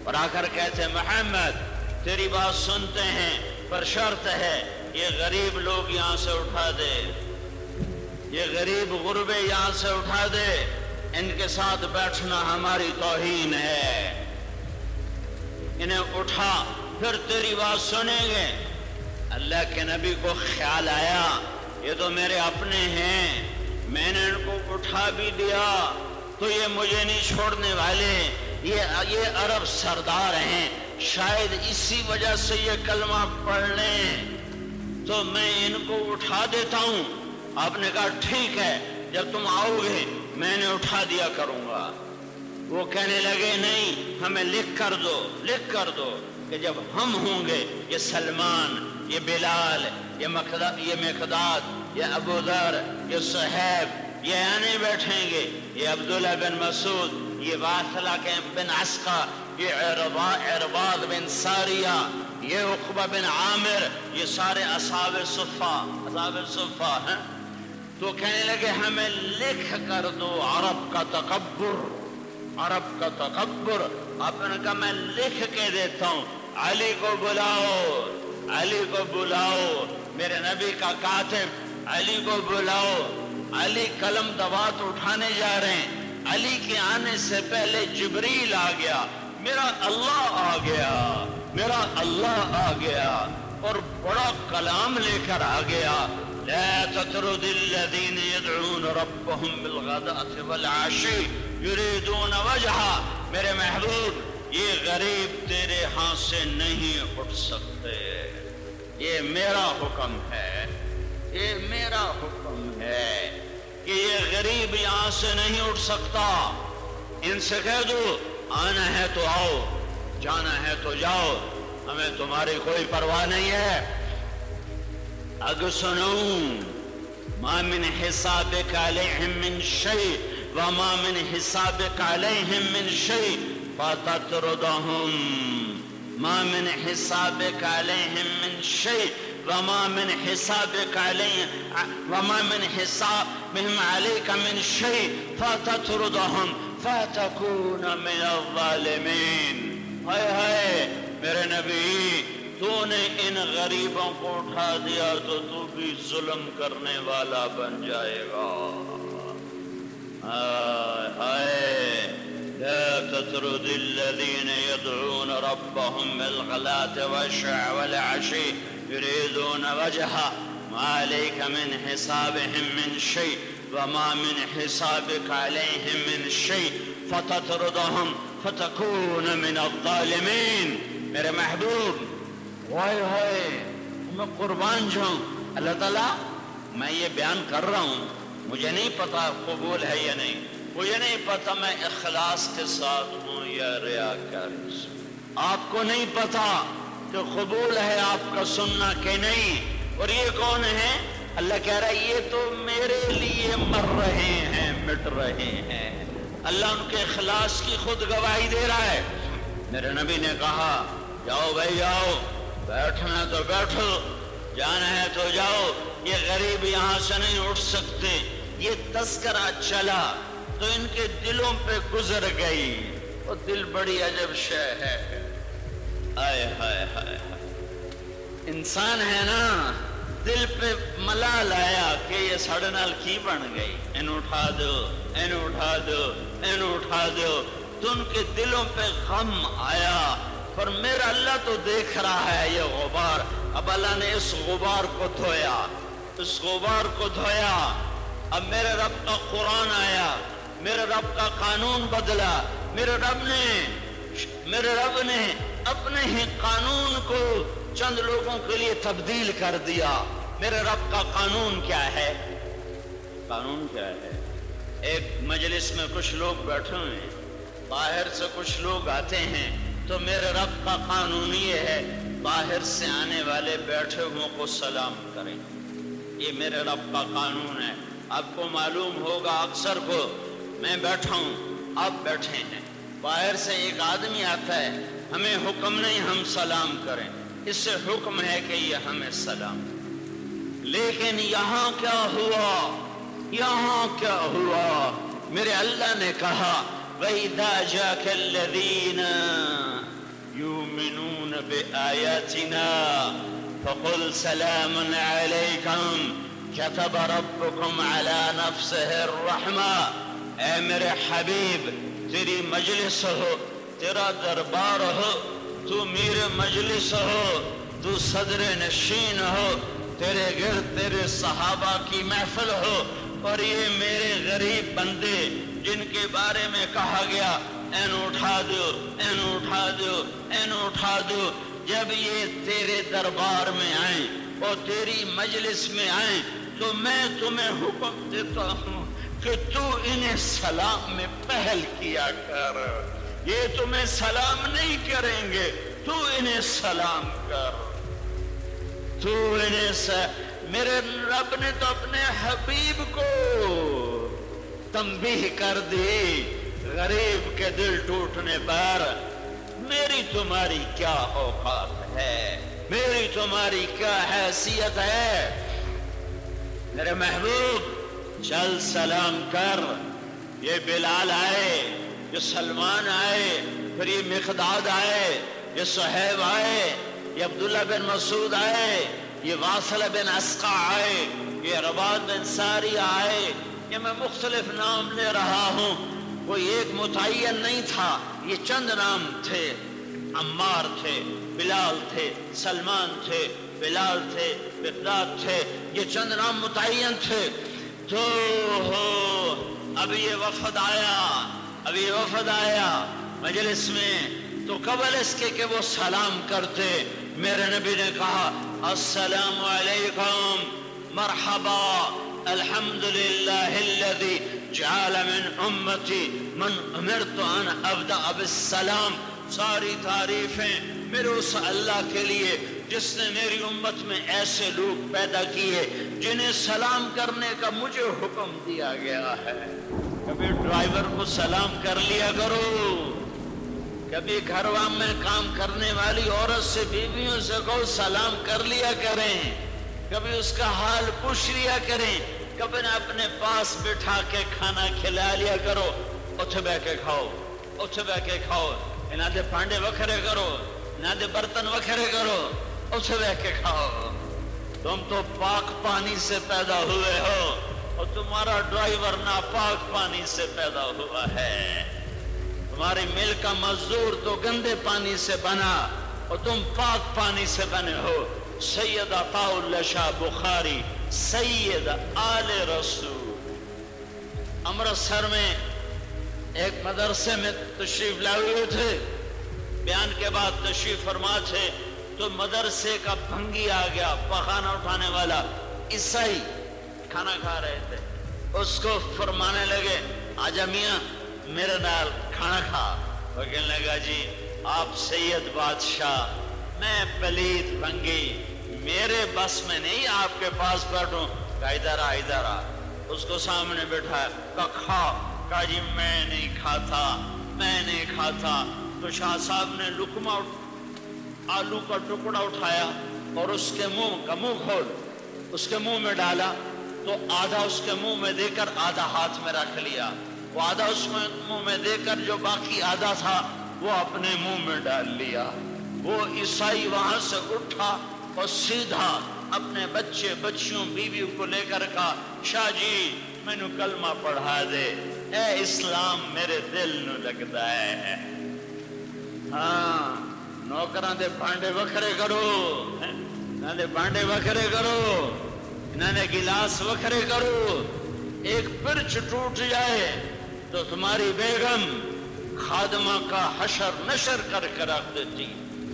اور آ کر کہتے ہیں محمد تیری بات سنتے ہیں پر شرط ہے یہ غریب لوگ یہاں سے اٹھا دے، یہ غریب غربے یہاں سے اٹھا دے، ان کے ساتھ بیٹھنا ہماری توہین ہے، انہیں اٹھا پھر تیری بات سنیں گے۔ اللہ کے نبی کو خیال آیا یہ تو میرے اپنے ہیں، میں نے ان کو اٹھا بھی دیا تو یہ مجھے نہیں چھوڑنے والے، یہ عرب سردار ہیں، شاید اسی وجہ سے یہ کلمہ پڑھ لیں تو میں ان کو اٹھا دیتا ہوں۔ آپ نے کہا ٹھیک ہے، جب تم آؤ گے میں نے اٹھا دیا کروں گا۔ وہ کہنے لگے نہیں، ہمیں لکھ کر دو کہ جب ہم ہوں گے یہ سلمان، یہ بلال، یہ مقداد، یہ ابو ذر، یہ صہیب، یہ آنے بیٹھیں گے، یہ عبداللہ بن مسعود، یہ واثلہ بن عسقہ، یہ عرباض بن ساریہ، یہ عقبہ بن عامر، یہ سارے اصحاب صفہ ہیں۔ تو کہنے لگے ہمیں لکھ کر دو عرب کا تکبر، عرب کا تکبر۔ آپ نے کہا میں لکھ کے دیتا ہوں، علی کو بلاؤ، علی کو بلاؤ، میرے نبی کا کاتب علی کو بلاؤ۔ علی قلم دوات اٹھانے جا رہے ہیں، علی کے آنے سے پہلے جبریل آ گیا، میرا اللہ آ گیا، میرا اللہ آ گیا اور بڑا کلام لے کر آ گیا۔ لا تطرد الذين يدعون ربهم بالغداة والعشي يريدون وجهه، میرے محبوب یہ غریب تیرے ہاں سے نہیں اٹھ سکتے، یہ میرا حکم ہے، یہ میرا حکم ہے کہ یہ غریب یہاں سے نہیں اٹھ سکتا۔ ان سے کہہ دو آنا ہے تو آؤ، جانا ہے تو جاؤ، ہمیں تمہاری کوئی پرواہ نہیں ہے۔ اگر سنو ما من حسابك عليهم من شيء وما من حسابك عليهم من شيء فتطردهم، ما من حسابك عليهم من شيء وما من حسابك عليهم وما من حسابهم عليك من شيء فتطردهم فتكون من الظالمين۔ ہائے ہائے میرے نبی، تو نے ان غریبوں کو اٹھا دیا تو تو بھی ظلم کرنے والا بن جائے گا۔ ہائے لا تطرد الذين يدعون ربهم بالغداة والعشي يريدون وجهه ما عليك من حسابهم من شيء وما من حسابك عليهم من شيء فتطردهم فتكون من الظالمين۔ میرے محبوب، وائے ہوئے میں قربان جاؤں، اللہ تعالیٰ میں یہ بیان کر رہا ہوں، مجھے نہیں پتا قبول ہے یا نہیں، مجھے نہیں پتا میں اخلاص کے ساتھ ہوں یا ریاکاری سے، آپ کو نہیں پتا کہ قبول ہے آپ کا سننا کہ نہیں۔ اور یہ کون ہے؟ اللہ کہہ رہا ہے یہ تو میرے لیے مر رہے ہیں، مٹ رہے ہیں۔ اللہ ان کے اخلاص کی خود گواہی دے رہا ہے۔ میرے نبی نے کہا جاؤ بھائی جاؤ، بیٹھنا تو بیٹھو، جانا ہے تو جاؤ، یہ غریب یہاں سے نہیں اٹھ سکتے۔ یہ تذکرہ چلا تو ان کے دلوں پہ گزر گئی، وہ دل بڑی عجب شے ہے۔ آئے ہائے ہائے، انسان ہے نا، دل پہ ملال آیا کہ یہ ساڑے نال کی بن گئی، اینو اٹھا دو، اینو اٹھا دو، اینو اٹھا دو، تو ان کے دلوں پہ غم آیا، پر میرا اللہ تو دیکھ رہا ہے یہ غبار۔ اب اللہ نے اس غبار کو دھویا، اس غبار کو دھویا، اب میرے رب کا قرآن آیا، میرے رب کا قانون بدلا، میرے رب نے اپنے ہی قانون کو چند لوگوں کے لیے تبدیل کر دیا۔ میرے رب کا قانون کیا ہے؟ قانون کیا ہے؟ ایک مجلس میں کچھ لوگ بیٹھے ہوئے ہیں، باہر سے کچھ لوگ آتے ہیں، تو میرے رب کا قانون یہ ہے باہر سے آنے والے بیٹھے ہوں کو سلام کریں، یہ میرے رب کا قانون ہے۔ آپ کو معلوم ہوگا اکثر کو، میں بیٹھا ہوں، آپ بیٹھے ہیں، باہر سے ایک آدمی آتا ہے، ہمیں حکم نہیں ہم سلام کریں، اس سے حکم ہے کہ یہ ہمیں سلام۔ لیکن یہاں کیا ہوا؟ یہاں کیا ہوا؟ میرے اللہ نے کہا وَإِذَا جَاءَكَ الَّذِينَ يُؤْمِنُونَ بِآيَاتِنَا فَقُلْ سَلَامٌ عَلَيْكُمْ كتب ربكم على نفسه الرحمة۔ اے میرے حبیب، تیری مجلس ہو، تیرا دربار ہو، تو میرے مجلس ہو، تو صدر نشین ہو، تیرے گرد تیرے صحابہ کی محفل ہو، اور یہ میرے غریب بندے جن کے بارے میں کہا گیا اینو اٹھا دو، اینو اٹھا دو، اینو اٹھا دو، جب یہ تیرے دربار میں آئیں اور تیری مجلس میں آئیں تو میں تمہیں حکم دیتا ہوں کہ تو انہیں سلام میں پہل کیا کر۔ یہ تمہیں سلام نہیں کریں گے، تو انہیں سلام کر، تو انہیں میرے رب نے تو اپنے حبیب کو تنبیہ کر دی غریب کے دل ٹوٹنے پر۔ میری تمہاری کیا اوقات ہے، میری تمہاری کیا حیثیت ہے؟ میرے محبوب چل سلام کر۔ یہ بلال آئے، یہ سلمان آئے، پھر یہ مقداد آئے، یہ صہیب آئے، یہ عبداللہ بن مسعود آئے، یہ واصلہ بن اسقع آئے، یہ رباط بن ساریہ آئے، یہ میں مختلف نام لے رہا ہوں، کوئی ایک متعین نہیں تھا، یہ چند نام تھے۔ عمار تھے، بلال تھے، سلمان تھے، بلال تھے، مقداد تھے، یہ چند نام متعین تھے۔ تو اب یہ وفد آیا، اب یہ وفد آیا مجلس میں، تو قبل اس کے کہ وہ سلام کرتے، میرے نبی نے کہا السلام علیکم، مرحبا، الحمدللہ الذی جعل من امتی من امرت ان ابدأ بالسلام۔ ساری تعریفیں میرے اس اللہ کے لیے جس نے میری امت میں ایسے لوگ پیدا کیے جنہیں سلام کرنے کا مجھے حکم دیا گیا ہے۔ کبھی ڈرائیور کو سلام کر لیا کرو، کبھی گھر میں کام کرنے والی عورت سے، بیویوں سے کہو سلام کر لیا کریں، کبھی اس کا حال پوچھ لیا کریں، کبھی نہ اپنے پاس بٹھا کے کھانا کھلا لیا کرو، اتھے بہ کے کھاؤ، اتھے بہ کے کھاؤ، انہاں دے پانڈے وکھرے کرو، انہاں دے برتن وکھرے کرو، اتھے بہ کے کھاؤ۔ تم تو پاک پانی سے پیدا ہوئے ہو اور تمہارا ڈرائیور ناپاک پانی سے پیدا ہوا ہے، تمہاری مل کا مزدور تو گندے پانی سے بنا اور تم پاک پانی سے بنے ہو۔ سید عطاء اللہ شاہ بخاری، سید آل رسول، امرتسر میں ایک مدرسے میں تشریف لائے ہوئے تھے، بیان کے بعد تشریف فرما تھے تو مدرسے کا بھنگی آ گیا، پخانہ اٹھانے والا عیسائی کھانا کھا رہے تھے، اس کو فرمانے لگے آجا میاں میرے نال کھانا کھا۔ وہ کہنے لگا جی آپ سید بادشاہ، میں پلید بھنگی، میرے بس میں نہیں آپ کے پاس بیٹھوں، کہا ادھر آ ادھر آ، اس کو سامنے بٹھایا، کہا کھا، کہا جی میں نہیں کھاتا، میں نہیں کھاتا۔ تو شاہ صاحب نے لقمہ آلو کا ٹکڑا اٹھایا اور اس کے منہ کا منہ کھول اس کے منہ میں ڈالا، تو آدھا اس کے منہ میں دے کر آدھا ہاتھ میں رکھ لیا، وہ آدھا اس منہ میں دے کر جو باقی آدھا تھا وہ اپنے منہ میں ڈال لیا۔ وہ عیسائی وہاں سے اٹھا اور سیدھا اپنے بچے بچیوں بیوی کو لے کر کہا شاہ جی مینو کلمہ پڑھا دے، اے اسلام میرے دل نو لگتا ہے۔ ہاں نوکران دے بانڈے وکھرے کرو، انہاں دے بانڈے وکھرے کرو، انہاں نے گلاس وکھرے کرو، ایک پرچ ٹوٹ جائے تو تمہاری بیگم خادمہ کا حشر نشر کر کے رکھ دیتی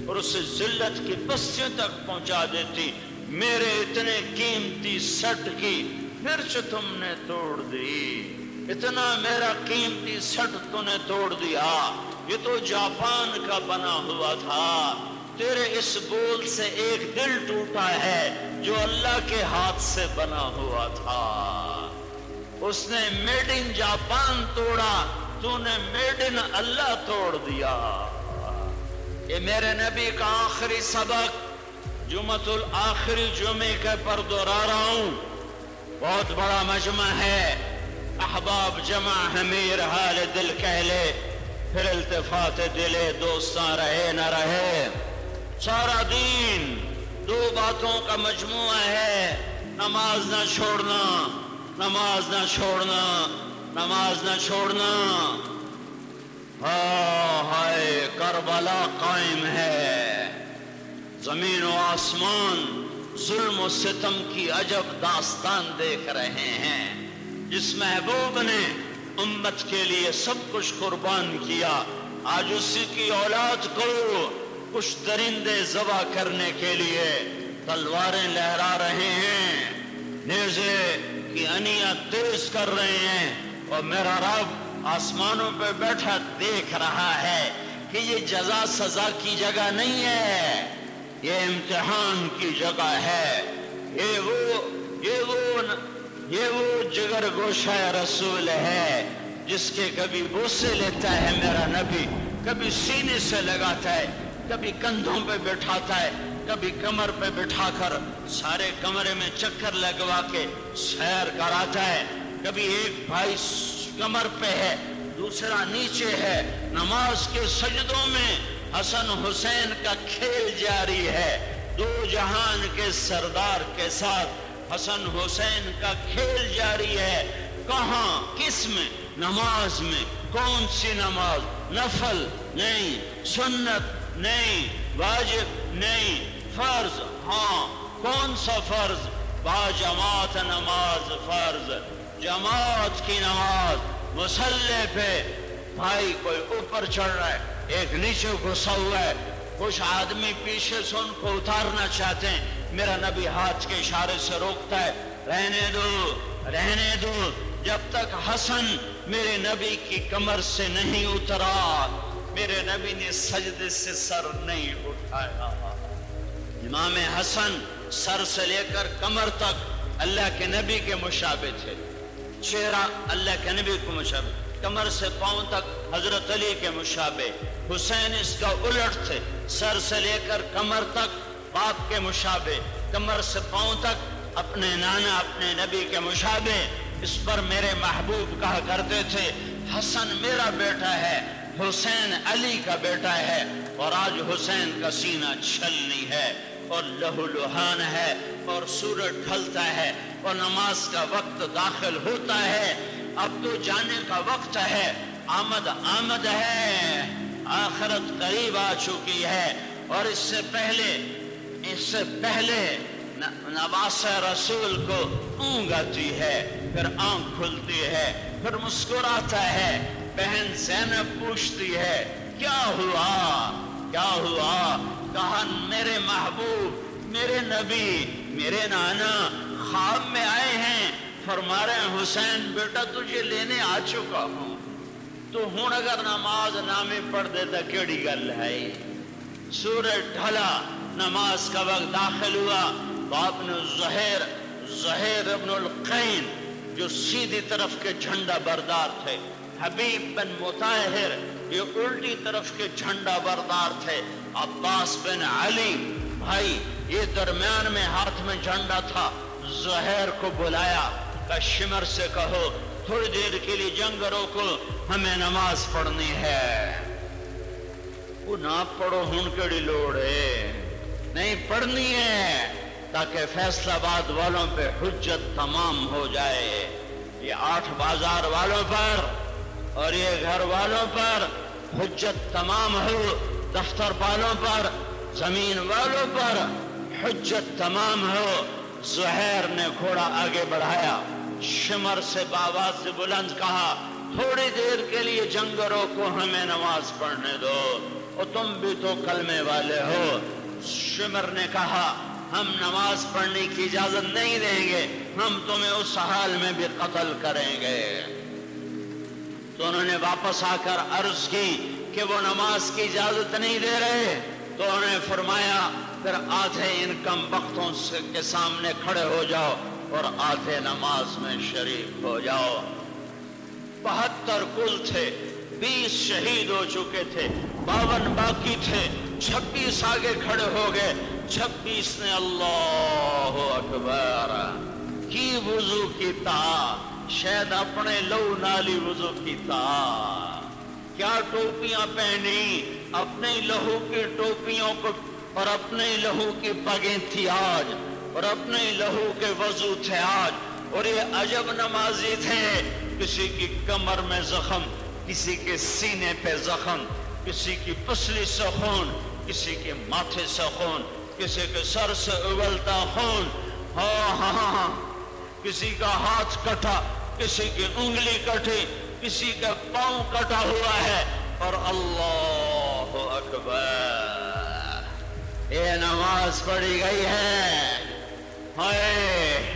اور اسے ذلت کی بستیوں تک پہنچا دیتی۔ میرے اتنے قیمتی سٹ کی پرچ تم نے توڑ دی، اتنا میرا قیمتی سٹ تو نے توڑ دیا، یہ تو جاپان کا بنا ہوا تھا، تیرے اس بول سے ایک دل ٹوٹا ہے جو اللہ کے ہاتھ سے بنا ہوا تھا۔ اس نے میڈ ان جاپان توڑا، تو نے میڈ ان اللہ توڑ دیا۔ یہ میرے نبی کا آخری سبق جمعۃ الآخری جمعے کے پر دوہرا رہا ہوں۔ بہت بڑا مجمع ہے، احباب جمع ہے، میر حال دل کہہ لے، پھر التفات دلے دوستاں رہے نہ رہے۔ سارا دین دو باتوں کا مجموعہ ہے، نماز نہ چھوڑنا، نماز نہ چھوڑنا، نماز نہ چھوڑنا۔ ہائے کربلا قائم ہے، زمین و آسمان ظلم و ستم کی عجب داستان دیکھ رہے ہیں۔ جس محبوب نے امت کے لیے سب کچھ قربان کیا، آج اسی کی اولاد کو کچھ درندے ذبح کرنے کے لیے تلواریں لہرا رہے ہیں، نیزے کی انیاں تیز کر رہے ہیں، اور میرا رب آسمانوں پہ بیٹھا دیکھ رہا ہے کہ یہ جزا سزا کی جگہ نہیں ہے، یہ امتحان کی جگہ ہے۔ یہ وہ جگر گوشہ رسول ہے جس کے کبھی بوسے لیتا ہے میرا نبی، کبھی سینے سے لگاتا ہے، کبھی کندھوں پہ بٹھاتا ہے، کبھی کمر پہ بٹھا کر سارے کمرے میں چکر لگوا کے سیر کراتا ہے، کبھی ایک بھائی کمر پہ ہے دوسرا نیچے ہے۔ نماز کے سجدوں میں حسن حسین کا کھیل جاری ہے، دو جہان کے سردار کے ساتھ حسن حسین کا کھیل جاری ہے۔ کہاں، کس میں؟ نماز میں۔ کون سی نماز؟ نفل نہیں، سنت نہیں، واجب نہیں، فرض ہاں۔ کون سا فرض؟ باجماعت نماز فرض، جماعت کی نماز۔ مصلی پہ بھائی کوئی اوپر چڑھ رہا ہے، ایک نیچے گھسا ہوا ہے، کچھ آدمی پیچھے سے ان کو اتارنا چاہتے ہیں، میرا نبی ہاتھ کے اشارے سے روکتا ہے، رہنے دو رہنے دو، جب تک حسن میرے نبی کی کمر سے نہیں اترا میرے نبی نے سجدے سے سر نہیں اٹھایا۔ امام حسن سر سے لے کر کمر تک اللہ کے نبی کے مشابہ تھے، چہرہ اللہ کے نبی کو مشابہ، کمر سے پاؤں تک حضرت علی کے مشابہ۔ حسین اس کا الٹ تھے، سر سے لے کر کمر تک باپ کے مشابہ، کمر سے پاؤں تک اپنے نانا اپنے نبی کے مشابہ۔ اس پر میرے محبوب کہا کرتے تھے حسن میرا بیٹا ہے، حسین علی کا بیٹا ہے، اور آج حسین کا سینہ چھلنی ہے اور لہو لہان ہے اور سورج ڈھلتا ہے اور نماز کا وقت داخل ہوتا ہے، اب تو جانے کا وقت ہے، آمد ہے، آخرت قریب آ چکی ہے۔ اور اس سے پہلے نواز رسول کو اونگ آتی ہے، پھر آنکھ کھلتی ہے، پھر مسکراتا ہے۔ بہن زینب پوچھتی ہے کیا ہوا کیا ہوا؟ کہا میرے محبوب میرے نبی میرے نانا خواب میں آئے ہیں، فرما رہے ہیں حسین بیٹا تجھے لینے آ چکا ہوں، تو ہوں اگر نماز نامی پڑھ دیتا کیڑی گل ہے۔ سورج ڈھلا، نماز کا وقت داخل ہوا، تو آپ نے زہیر ابن القین جو سیدھی طرف کے جھنڈا بردار تھے، حبیب بن مطہر یہ الٹی طرف کے جھنڈا بردار تھے، عباس بن علی بھائی یہ درمیان میں ہاتھ میں جھنڈا تھا، زہیر کو بلایا کہ شمر سے کہو تھوڑی دیر کے لیے جنگ روکو، ہمیں نماز پڑھنی ہے۔ وہ نہ پڑھو ہن کیڑی لوڑ ہے، نہیں پڑھنی ہے تاکہ فیصل آباد والوں پہ حجت تمام ہو جائے، یہ 8 بازار والوں پر اور یہ گھر والوں پر حجت تمام ہو، دفتر والوں پر، زمین والوں پر حجت تمام ہو۔ زہیر نے گھوڑا آگے بڑھایا، شمر سے بآواز سے بلند کہا تھوڑی دیر کے لیے جنگ روکو، ہمیں نماز پڑھنے دو، اور تم بھی تو کلمے والے ہو۔ شمر نے کہا ہم نماز پڑھنے کی اجازت نہیں دیں گے، ہم تمہیں اس حال میں بھی قتل کریں گے۔ تو انہوں نے واپس آ کر عرض کی کہ وہ نماز کی اجازت نہیں دے رہے، تو انہوں نے فرمایا پھر آدھے ان کم بختوں کے سامنے کھڑے ہو جاؤ اور آدھے نماز میں شریک ہو جاؤ۔ 72 کل تھے، 20 شہید ہو چکے تھے، 52 باقی تھے، 26 آگے کھڑے ہو گئے۔ 26 نے اللہ اکبر کی وضو کیتا، شاید اپنے لو نالی وضو کیتا، کیا ٹوپیاں پہنی، اپنے لہو کی ٹوپیوں کو اور اپنے لہو کی پگیں تھی آج، اور اپنے لہو کے وضو تھے آج، اور یہ عجب نمازی تھے، کسی کی کمر میں زخم، کسی کے سینے پہ زخم، کسی کی پسلی سے خون، کسی کے ماتھے سے خون، کسی کے سر سے اگلتا خون، ہاں کسی کا ہاتھ کٹا، کسی کی انگلی کٹی، کسی کا پاؤں کٹا ہوا ہے، اور اللہ اکبر یہ نماز پڑھی گئی ہے۔ ہائے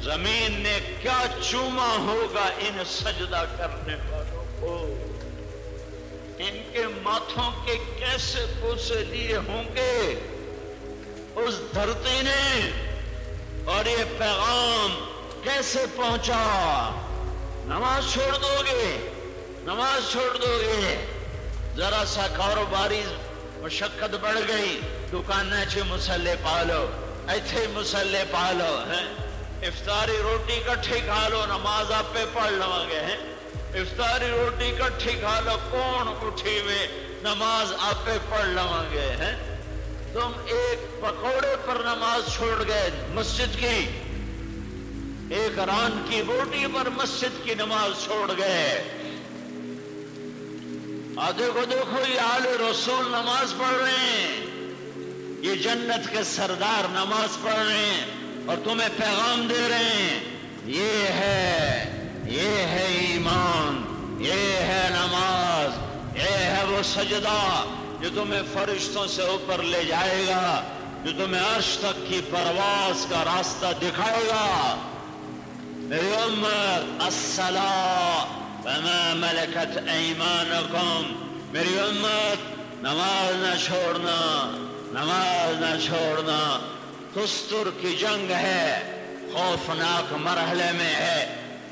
زمین نے کیا چوما ہوگا ان سجدہ کرنے والوں کو، ان کے ماتھوں کے کیسے بوسے لیے ہوں گے اس دھرتی نے، اور یہ پیغام کیسے پہنچا۔ نماز چھوڑ دو گے، نماز چھوڑ دو گے، ذرا سا کاروباری مشقت بڑھ گئی، دکانیں چھ مسلے پالو، ایتھے مسلے پالو، افطاری روٹی کٹھی کھا لو، نماز آپ پہ پڑھ لو گے، افطاری روٹی کٹھی کھا لو، کون اٹھی میں نماز آپ پہ پڑھ لو گے، تم ایک پکوڑے پر نماز چھوڑ گئے مسجد کی، ایک ران کی بوٹی پر مسجد کی نماز چھوڑ گئے۔ آدھے کو دیکھو یہ آل رسول نماز پڑھ رہے ہیں، یہ جنت کے سردار نماز پڑھ رہے ہیں اور تمہیں پیغام دے رہے ہیں، یہ ہے ایمان، یہ ہے نماز، یہ ہے وہ سجدہ جو تمہیں فرشتوں سے اوپر لے جائے گا، جو تمہیں عرش تک کی پرواز کا راستہ دکھائے گا۔ میری امت الصلاۃ وما ملکت ایمانکم، میری امت نماز نہ چھوڑنا، نماز نہ چھوڑنا۔ تستر کی جنگ ہے، خوفناک مرحلے میں ہے،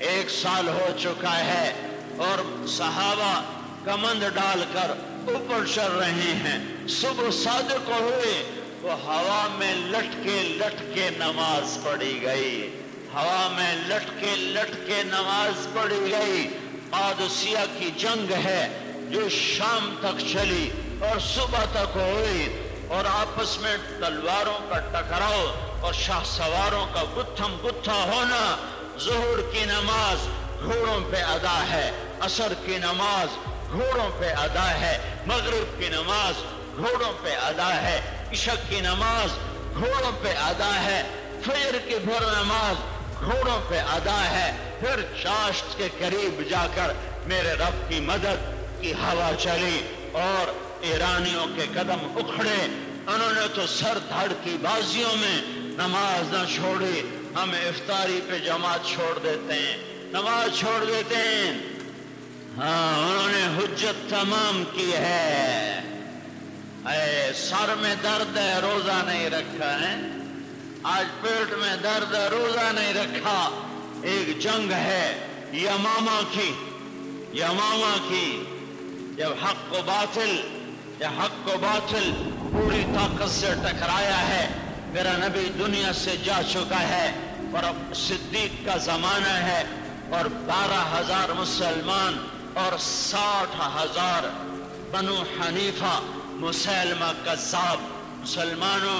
1 سال ہو چکا ہے، اور صحابہ کمند ڈال کر اوپر چل رہے ہیں۔ صبح صادق ہوئے وہ ہوا میں لٹ کے نماز پڑھی گئی، ہوا میں لٹ کے نماز پڑھی گئی۔ قادسیہ کی جنگ ہے جو شام تک چلی اور صبح تک ہوئی، اور آپس میں تلواروں کا ٹکراؤ اور شاہ سواروں کا گتھم گتھا ہونا۔ ظہر کی نماز گھوڑوں پہ ادا ہے، عصر کی نماز گھوڑوں پہ ادا ہے، مغرب کی نماز گھوڑوں پہ ادا ہے، عشاء کی نماز گھوڑوں پہ ادا ہے، فجر کی پھر نماز گھوڑوں پہ ادا ہے۔ پھر چاشت کے قریب جا کر میرے رب کی مدد کی ہوا چلی اور ایرانیوں کے قدم اکھڑے، انہوں نے تو سر دھڑ کی بازیوں میں نماز نہ چھوڑی۔ ہم افطاری پہ جماعت چھوڑ دیتے ہیں، نماز چھوڑ دیتے ہیں، ہاں انہوں نے حجت تمام کی ہے۔ اے سر میں درد ہے روزہ نہیں رکھا ہے، آج پیٹ میں درد ہے روزہ نہیں رکھا۔ ایک جنگ ہے یمامہ کی، جب حق و باطل پوری طاقت سے ٹکرایا ہے، میرا نبی دنیا سے جا چکا ہے اور اب صدیق کا زمانہ ہے، اور 12,000 مسلمان اور 60,000 بنو حنیفہ مسلمہ کذاب۔ مسلمانوں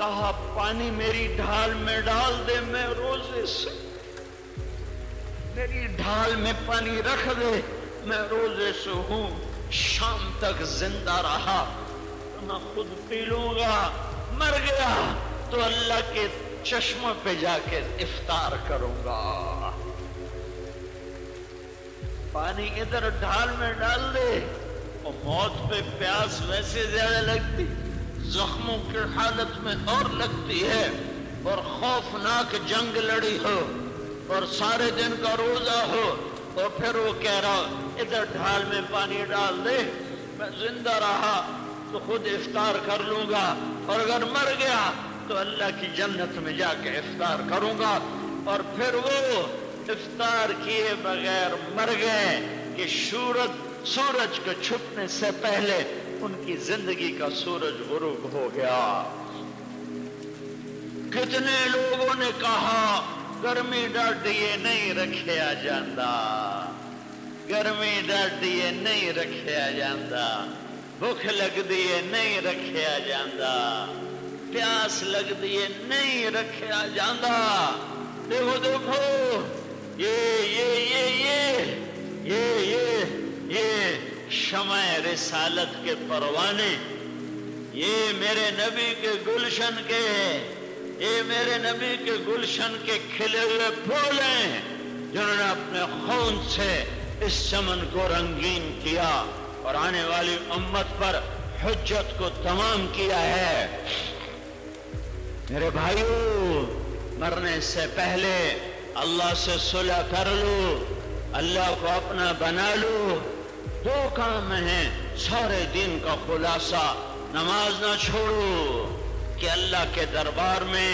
کہا پانی میری ڈھال میں ڈال دے، میں روزے سے، میری ڈھال میں پانی رکھ دے، میں روزے سے ہوں، شام تک زندہ رہا تو میں خود پی لوں گا، مر گیا تو اللہ کے چشموں پہ جا کے افطار کروں گا۔ پانی ادھر ڈھال میں ڈال دے، اور موت پہ پیاس ویسے زیادہ لگتی، زخموں کی حالت میں اور لگتی ہے، اور خوفناک جنگ لڑی ہو اور سارے دن کا روزہ ہو، اور پھر وہ کہہ رہا ادھر ڈھال میں پانی ڈال دے، میں زندہ رہا تو خود افطار کر لوں گا، اور اگر مر گیا تو اللہ کی جنت میں جا کے افطار کروں گا۔ اور پھر وہ افطار کیے بغیر مر گئے کہ سورج کے چھپنے سے پہلے ان کی زندگی کا سورج غروب ہو گیا۔ کتنے لوگوں نے کہا گرمی ڈاڈیے نہیں رکھیا جاندہ، گرمی ڈاڈیے نہیں رکھیا جاندہ، بھوک لگ دیے نہیں رکھیا جاندہ، پیاس لگ دیے نہیں رکھیا جاندہ۔ دیکھو دیکھو یہ شمع رسالت کے پروانے، یہ میرے نبی کے گلشن کے، یہ میرے نبی کے گلشن کے کھلے ہوئے پھول ہیں، جنہوں نے اپنے خون سے اس چمن کو رنگین کیا اور آنے والی امت پر حجت کو تمام کیا ہے۔ میرے بھائیو، مرنے سے پہلے اللہ سے صلح کر لو، اللہ کو اپنا بنا لو۔ دو کام ہیں سارے دین کا خلاصہ، نماز نہ چھوڑو کہ اللہ کے دربار میں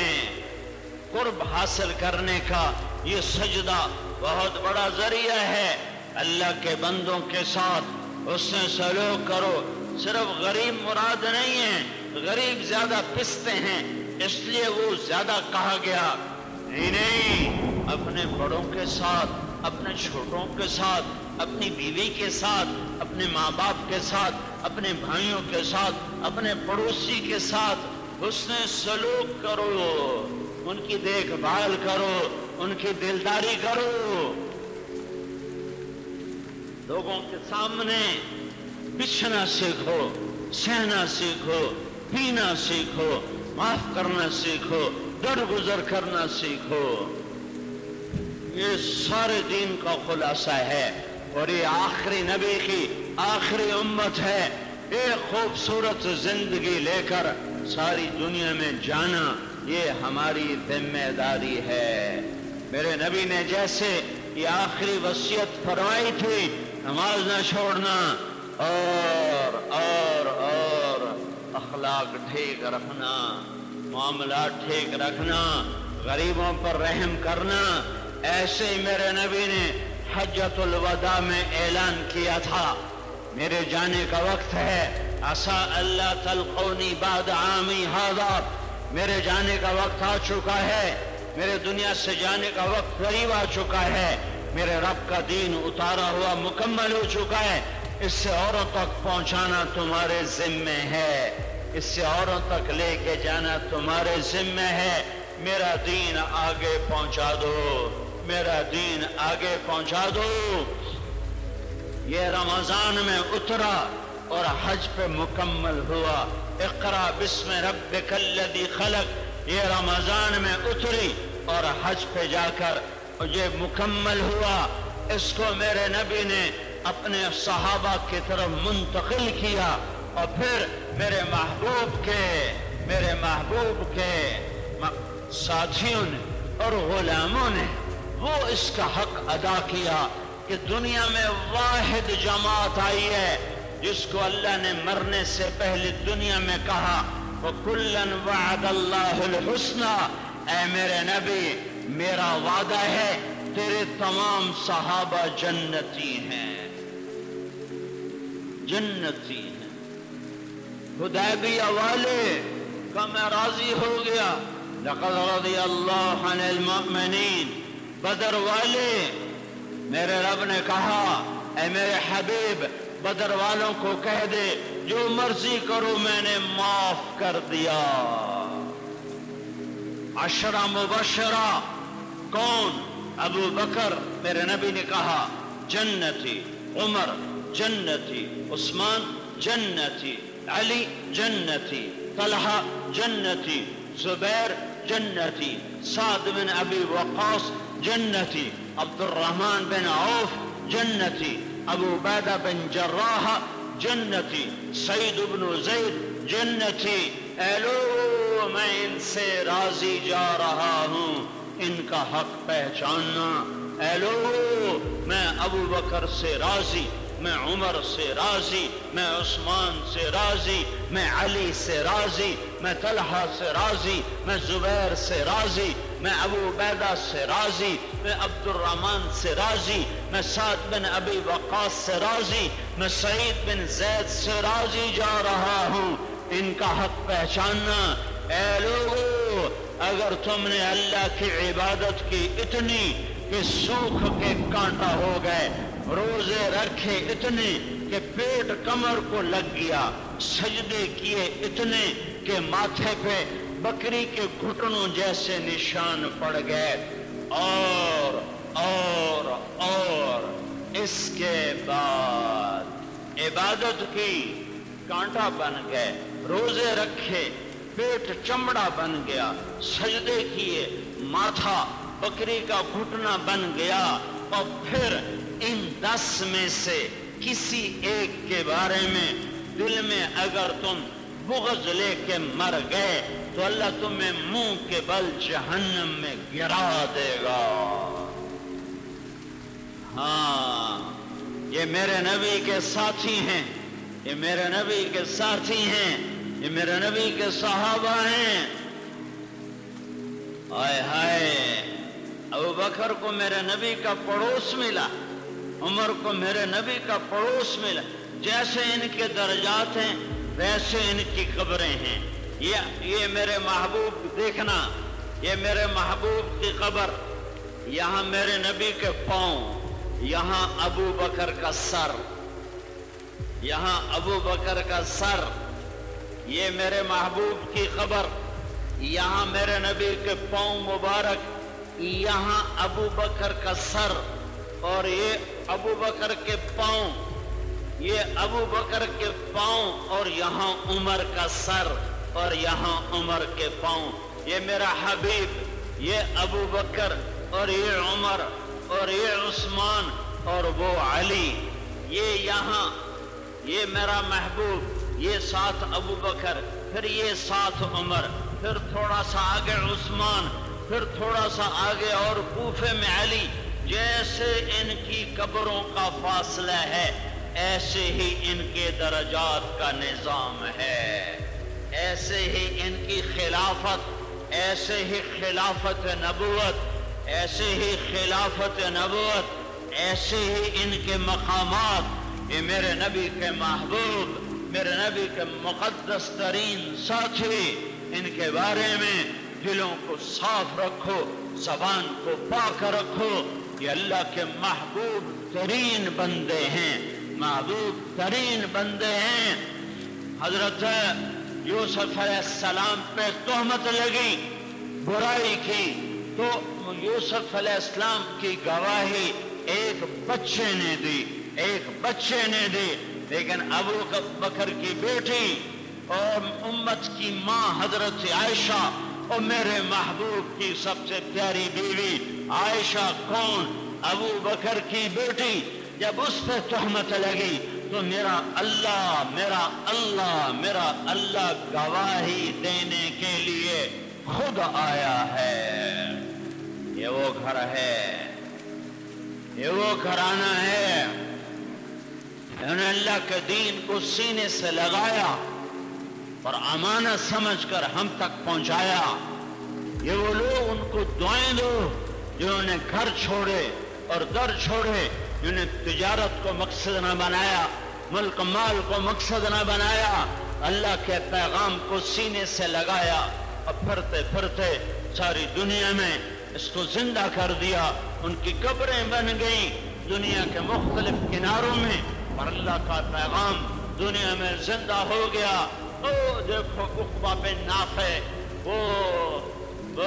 قرب حاصل کرنے کا یہ سجدہ بہت بڑا ذریعہ ہے۔ اللہ کے بندوں کے ساتھ حسن سلوک کرو۔ صرف غریب مراد نہیں ہے، غریب زیادہ پستے ہیں اس لیے وہ زیادہ کہا گیا، نہیں، اپنے بڑوں کے ساتھ، اپنے چھوٹوں کے ساتھ، اپنی بیوی کے ساتھ، اپنے ماں باپ کے ساتھ، اپنے بھائیوں کے ساتھ، اپنے پڑوسی کے ساتھ حسن سلوک کرو، ان کی دیکھ بھال کرو، ان کی دلداری کرو۔ لوگوں کے سامنے بچھنا سیکھو، سہنا سیکھو، پینا سیکھو، معاف کرنا سیکھو، درگزر کرنا سیکھو۔ یہ سارے دین کا خلاصہ ہے، اور یہ آخری نبی کی آخری امت ہے۔ ایک خوبصورت زندگی لے کر ساری دنیا میں جانا یہ ہماری ذمہ داری ہے۔ میرے نبی نے جیسے یہ آخری وصیت فرمائی تھی، نماز نہ چھوڑنا اور اخلاق ٹھیک رکھنا، معاملات ٹھیک رکھنا، غریبوں پر رحم کرنا، ایسے ہی میرے نبی نے حجۃ الوداع میں اعلان کیا تھا، میرے جانے کا وقت ہے، عسیٰ اللہ تلقونی بعد عامی ھذا، میرے جانے کا وقت آ چکا ہے، میرے دنیا سے جانے کا وقت قریب آ چکا ہے، میرے رب کا دین اتارا ہوا مکمل ہو چکا ہے، اس سے اوروں تک پہنچانا تمہارے ذمہ ہے، اس سے اوروں تک لے کے جانا تمہارے ذمہ ہے۔ میرا دین آگے پہنچا دو، میرا دین آگے پہنچا دو۔ یہ رمضان میں اترا اور حج پہ مکمل ہوا۔ اقرا بسم ربک الذی خلق یہ رمضان میں اتری اور حج پہ جا کر یہ مکمل ہوا۔ اس کو میرے نبی نے اپنے صحابہ کی طرف منتقل کیا، اور پھر میرے محبوب کے ساتھیوں نے اور غلاموں نے وہ اس کا حق ادا کیا کہ دنیا میں واحد جماعت آئی ہے جس کو اللہ نے مرنے سے پہلے دنیا میں کہا وَكُلًّا وَعَدَ اللَّهُ الْحُسْنَى، اے میرے نبی میرا وعدہ ہے تیرے تمام صحابہ جنتی ہیں، جنتی ہیں۔ حدیبیہ والے کا میں راضی ہو گیا، لَقَدْ رَضِيَ اللَّهُ عَنِ الْمُؤْمِنِينَ۔ بدر والے میرے رب نے کہا اے میرے حبیب بدر والوں کو کہہ دے جو مرضی کرو میں نے معاف کر دیا۔ عشرہ مبشرہ کون؟ ابو بکر، میرے نبی نے کہا جنتی، عمر جنتی، عثمان جنتی، علی جنتی، طلحہ جنتی، زبیر جنتی، سعد بن ابی وقاص جنتی، عبد الرحمن بن عوف جنتی، ابو عبیدہ بن جراح جنتی، سعید بن زید جنتی۔ اے لوگو میں ان سے راضی جا رہا ہوں، ان کا حق پہچاننا۔ اے لوگو میں ابو بکر سے راضی، میں عمر سے راضی، میں عثمان سے راضی، میں علی سے راضی، میں طلحہ سے راضی، میں زبیر سے راضی، میں ابو عبیدہ سے راضی، میں عبد الرحمن سے راضی، میں سعد بن ابی وقاص سے راضی، میں سعید بن زید سے راضی جا رہا ہوں، ان کا حق پہچاننا۔ اے لوگو اگر تم نے اللہ کی عبادت کی اتنی کہ سوکھ کے کانٹا ہو گئے، روزے رکھے اتنے کہ پیٹ کمر کو لگ گیا، سجدے کیے اتنے کہ ماتھے پہ بکری کے گھٹنوں جیسے نشان پڑ گئے، اور اس کے بعد عبادت کی، کانٹا بن گئے، روزے رکھے، پیٹ چمڑا بن گیا، سجدے کیے، ماتھا بکری کا گھٹنا بن گیا، اور پھر ان 10 میں سے کسی ایک کے بارے میں دل میں اگر تم بغض لے کے مر گئے تو اللہ تمہیں منہ کے بل جہنم میں گرا دے گا۔ ہاں، یہ میرے نبی کے ساتھی ہیں، یہ میرے نبی کے ساتھی ہیں، یہ میرے نبی کے صحابہ ہیں۔ ہائے ہائے، ابو بکر کو میرے نبی کا پڑوس ملا، عمر کو میرے نبی کا پڑوس ملا۔ جیسے ان کے درجات ہیں ویسے ان کی قبریں ہیں۔ یہ میرے محبوب، دیکھنا، یہ میرے محبوب کی قبر، یہاں میرے نبی کے پاؤں، یہاں ابو بکر کا سر، یہاں ابو بکر کا سر، یہ میرے محبوب کی قبر، یہاں میرے نبی کے پاؤں مبارک، یہاں ابو بکر کا سر، اور یہ ابو بکر کے پاؤں، یہ ابو بکر کے پاؤں، اور یہاں عمر کا سر، اور یہاں عمر کے پاؤں۔ یہ میرا حبیب، یہ ابو بکر، اور یہ عمر، اور یہ عثمان، اور وہ علی، یہ یہاں، یہ میرا محبوب، یہ ساتھ ابو بکر، پھر یہ ساتھ عمر، پھر تھوڑا سا آگے عثمان، پھر تھوڑا سا آگے اور کوفے میں علی۔ جیسے ان کی قبروں کا فاصلہ ہے ایسے ہی ان کے درجات کا نظام ہے، ایسے ہی ان کی خلافت، ایسے ہی خلافت نبوت، ایسے ہی خلافت نبوت، ایسے ہی ان کے مقامات۔ یہ میرے نبی کے محبوب، میرے نبی کے مقدس ترین ساتھی، ان کے بارے میں دلوں کو صاف رکھو، زبان کو پاک رکھو۔ یہ اللہ کے محبوب ترین بندے ہیں، محبوب ترین بندے ہیں۔ حضرت یوسف علیہ السلام پہ تہمت لگی، برائی کی، تو یوسف علیہ السلام کی گواہی ایک بچے نے دی، ایک بچے نے دی، لیکن ابو بکر کی بیٹی اور امت کی ماں حضرت عائشہ، اور میرے محبوب کی سب سے پیاری بیوی عائشہ کون؟ ابو بکر کی بیٹی، جب اس پہ تہمت لگی تو میرا اللہ گواہی دینے کے لیے خود آیا ہے۔ یہ وہ گھر ہے، یہ وہ گھرانہ ہے، انہوں نے اللہ کے دین کو سینے سے لگایا اور امانت سمجھ کر ہم تک پہنچایا۔ یہ وہ لوگ، ان کو دعائیں دو جنہوں نے گھر چھوڑے اور در چھوڑے، جنہوں نے تجارت کو مقصد نہ بنایا، ملک مال کو مقصد نہ بنایا، اللہ کے پیغام کو سینے سے لگایا، اور پھرتے پھرتے ساری دنیا میں اس کو زندہ کر دیا۔ ان کی قبریں بن گئیں دنیا کے مختلف کناروں میں، اور اللہ کا پیغام دنیا میں زندہ ہو گیا۔ او دیکھو عقبہ بن نافع، وہ وہ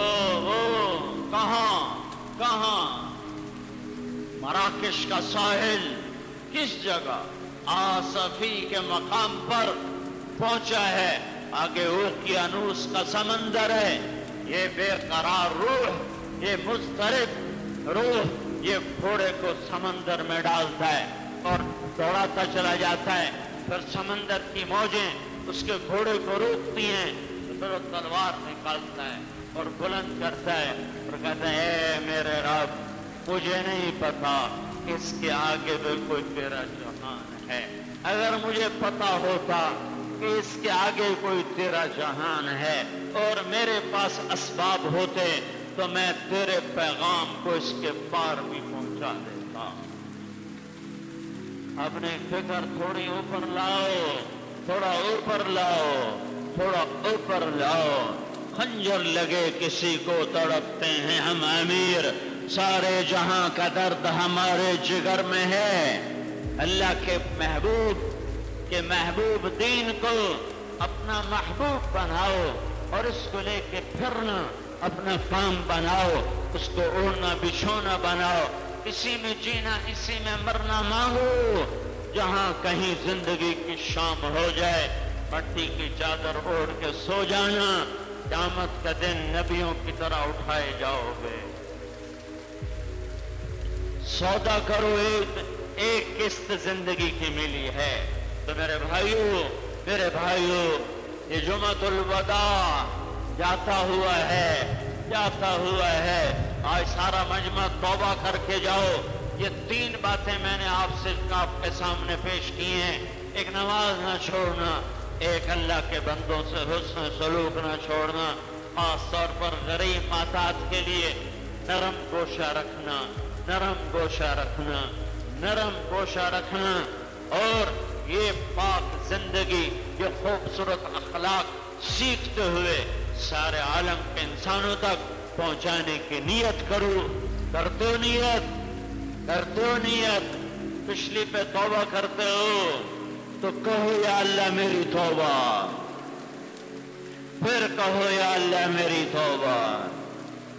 کہاں مراکش کا ساحل کس جگہ آصفی کے مقام پر پہنچا ہے، آگے اوقیانوس کا سمندر ہے، یہ بے قرار روح، یہ مضطرب روح یہ گھوڑے کو سمندر میں ڈالتا ہے اور دوڑاتا چلا جاتا ہے، پھر سمندر کی موجیں اس کے گھوڑے کو روکتی ہیں، پھر وہ تلوار نکالتا ہے اور بلند کرتا ہے اور کہتا ہے اے میرے رب مجھے نہیں پتا اس کے آگے بھی کوئی تیرا جہان ہے، اگر مجھے پتا ہوتا کہ اس کے آگے کوئی تیرا جہان ہے اور میرے پاس اسباب ہوتے تو میں تیرے پیغام کو اس کے پار بھی پہنچا دیتا۔ اپنی فکر تھوڑی اوپر لاؤ، تھوڑا اوپر لاؤ، تھوڑا اوپر لاؤ، خنجر لگے کسی کو تڑپتے ہیں ہم امیر، سارے جہاں کا درد ہمارے جگر میں ہے۔ اللہ کے محبوب دین کو اپنا محبوب بناؤ اور اس کو لے کے پھرنا اپنا کام بناؤ، اس کو اوڑھنا بچھونا بناؤ، اسی میں جینا اسی میں مرنا مانگو، جہاں کہیں زندگی کی شام ہو جائے مٹی کی چادر اوڑھ کے سو جانا، قیامت کا دن نبیوں کی طرح اٹھائے جاؤ گے۔ سودا کرو، ایک قسط زندگی کی ملی ہے تو میرے بھائیو یہ جمعۃ الوداع جاتا ہوا ہے، آج سارا مجمع توبہ کر کے جاؤ۔ یہ 3 باتیں میں نے آپ کے سامنے پیش کی ہیں، ایک نماز نہ چھوڑنا، ایک اللہ کے بندوں سے حسن سلوک نہ چھوڑنا، خاص طور پر غریب محتاج کے لیے نرم گوشہ رکھنا، اور یہ پاک زندگی، یہ خوبصورت اخلاق سیکھتے ہوئے سارے عالم کے انسانوں تک پہنچانے کی نیت کرو۔ کرتے ہو نیت، پچھلی پہ توبہ کرتے ہو تو کہو یا اللہ میری توبہ، پھر کہو یا اللہ میری توبہ،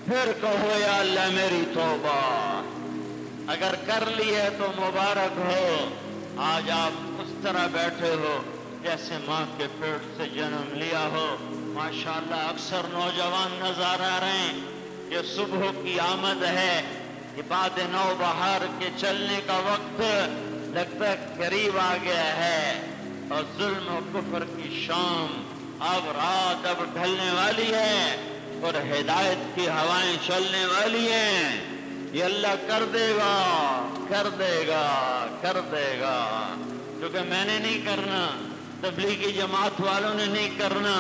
پھر کہو یا اللہ میری توبہ۔ اگر کر لی ہے تو مبارک ہو، آج آپ اس طرح بیٹھے ہو جیسے ماں کے پیٹ سے جنم لیا ہو۔ ماشاءاللہ اکثر نوجوان نظر آ رہے ہیں، یہ صبح کی آمد ہے، یہ بعد نو بہار کے چلنے کا وقت لگتا ہے قریب آ گیا ہے، اور ظلم و کفر کی شام، اب رات اب ڈھلنے والی ہے اور ہدایت کی ہوائیں چلنے والی ہیں۔ یہ اللہ کر دے گا، کیونکہ میں نے نہیں کرنا، تبلیغی جماعت والوں نے نہیں کرنا،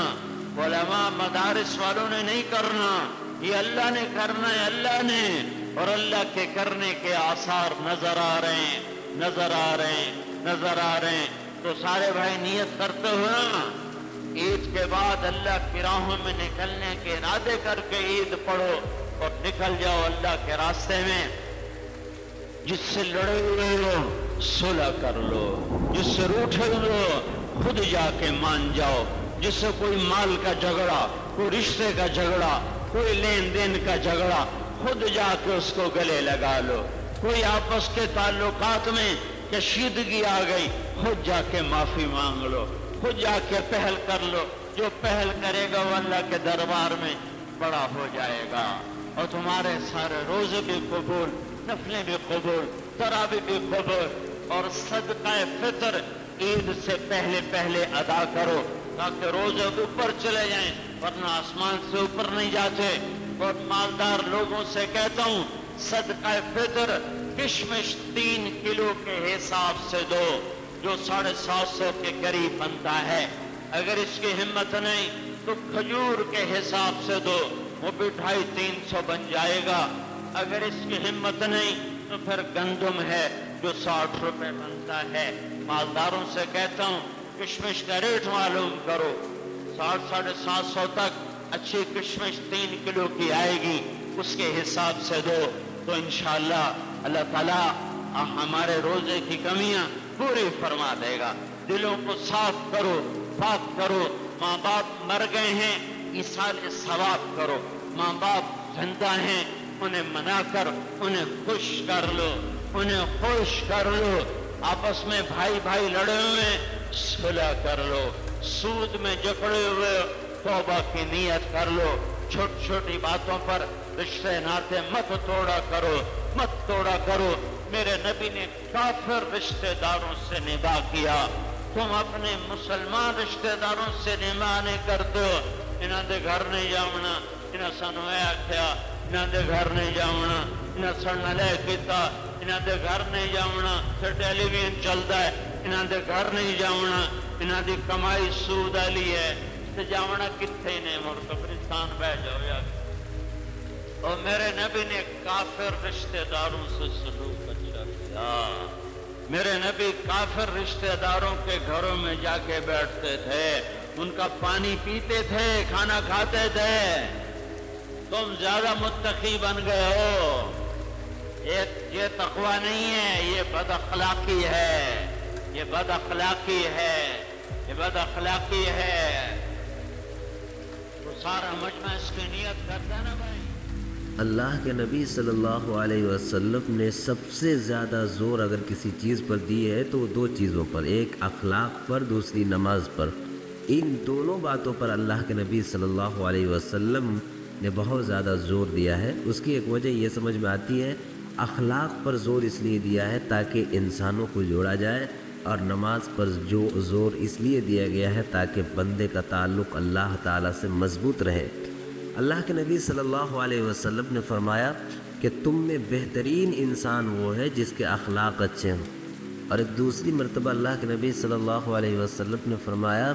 علماء مدارس والوں نے نہیں کرنا، یہ اللہ نے کرنا ہے، اللہ نے، اور اللہ کے کرنے کے آثار نظر آ رہے ہیں۔ تو سارے بھائی نیت کرتے ہو نا، عید کے بعد اللہ کی راہوں میں نکلنے کے ارادے کر کے عید پڑھو اور نکل جاؤ اللہ کے راستے میں۔ جس سے لڑے ہوئے ہو صلح کر لو، جس سے روٹھے ہوئے ہو خود جا کے مان جاؤ، جس سے کوئی مال کا جھگڑا، کوئی رشتے کا جھگڑا، کوئی لین دین کا جھگڑا، خود جا کے اس کو گلے لگا لو۔ کوئی آپس کے تعلقات میں کشیدگی آ گئی، خود جا کے معافی مانگ لو، خود جا کے پہل کر لو۔ جو پہل کرے گا وہ اللہ کے دربار میں بڑا ہو جائے گا، اور تمہارے سارے روزے بھی قبول، نفلیں بھی قبول، تراویح بھی قبول، اور صدقہ فطر عید سے پہلے ادا کرو تاکہ روزے اوپر چلے جائیں، ورنہ آسمان سے اوپر نہیں جاتے۔ اور مالدار لوگوں سے کہتا ہوں صدقہ فطر کشمش 3 کلو کے حساب سے دو، جو 750 کے قریب بنتا ہے۔ اگر اس کی ہمت نہیں تو کھجور کے حساب سے دو، وہ بھی 250-300 بن جائے گا۔ اگر اس کی ہمت نہیں تو پھر گندم ہے جو 60 روپے بنتا ہے۔ مالداروں سے کہتا ہوں کشمش کا ریٹ معلوم کرو، 700-750 تک اچھی کشمش 3 کلو کی آئے گی، اس کے حساب سے دو، تو انشاءاللہ اللہ تعالیٰ ہمارے روزے کی کمیاں پوری فرما دے گا۔ دلوں کو صاف کرو، پاک کرو۔ ماں باپ مر گئے ہیں، ایصال ثواب کرو۔ ماں باپ زندہ ہیں انہیں منا کر انہیں خوش کر لو، انہیں خوش کر لو، آپس میں بھائی بھائی لڑے ہوئے صلح کر لو، سود میں جکڑے ہوئے توبہ کی نیت کر لو، چھوٹی چھوٹی باتوں پر رشتے ناتے مت توڑا کرو۔ میرے نبی نے کافر رشتے داروں سے نباہ کیا، تم اپنے مسلمان رشتے داروں سے نباہ نہیں کرتے ہو۔ انہاں دے گھر نہیں جاؤنا، انہاں سانو اے آکھیا، انہاں دے گھر نہیں جاؤنا، انہاں سڑنا لے کیتا، انہاں دے گھر نہیں جاؤنا، پھر ٹیلی ویژن چلتا ہے، انہاں دے گھر نہیں جاؤنا، انہاں دی کمائی سود والی ہے، تے جاؤنا کتھے نے، مڑ قبرستان بہ جاؤ یا۔ اور میرے نبی نے کافر رشتے داروں سے سلوک اچھا کیا۔ میرے نبی کافر رشتے داروں کے گھروں میں جا کے بیٹھتے تھے، ان کا پانی پیتے تھے، کھانا کھاتے تھے۔ تم زیادہ متقی بن گئے ہو، یہ تقوی نہیں ہے، یہ بد اخلاقی ہے، یہ بد اخلاقی ہے، یہ بد اخلاقی ہے۔ تو سارا مجمع اس کی نیت کرتا ہے نا بھائی۔ اللہ کے نبی صلی اللہ علیہ وسلم نے سب سے زیادہ زور اگر کسی چیز پر دی ہے تو وہ دو چیزوں پر، ایک اخلاق پر، دوسری نماز پر۔ ان دونوں باتوں پر اللہ کے نبی صلی اللہ علیہ وسلم نے بہت زیادہ زور دیا ہے۔ اس کی ایک وجہ یہ سمجھ میں آتی ہے، اخلاق پر زور اس لیے دیا ہے تاکہ انسانوں کو جوڑا جائے، اور نماز پر جو زور اس لیے دیا گیا ہے تاکہ بندے کا تعلق اللہ تعالیٰ سے مضبوط رہے۔ اللہ کے نبی صلی اللہ علیہ وسلم نے فرمایا کہ تم میں بہترین انسان وہ ہے جس کے اخلاق اچھے ہوں، اور ایک دوسری مرتبہ اللہ کے نبی صلی اللہ علیہ وسلم نے فرمایا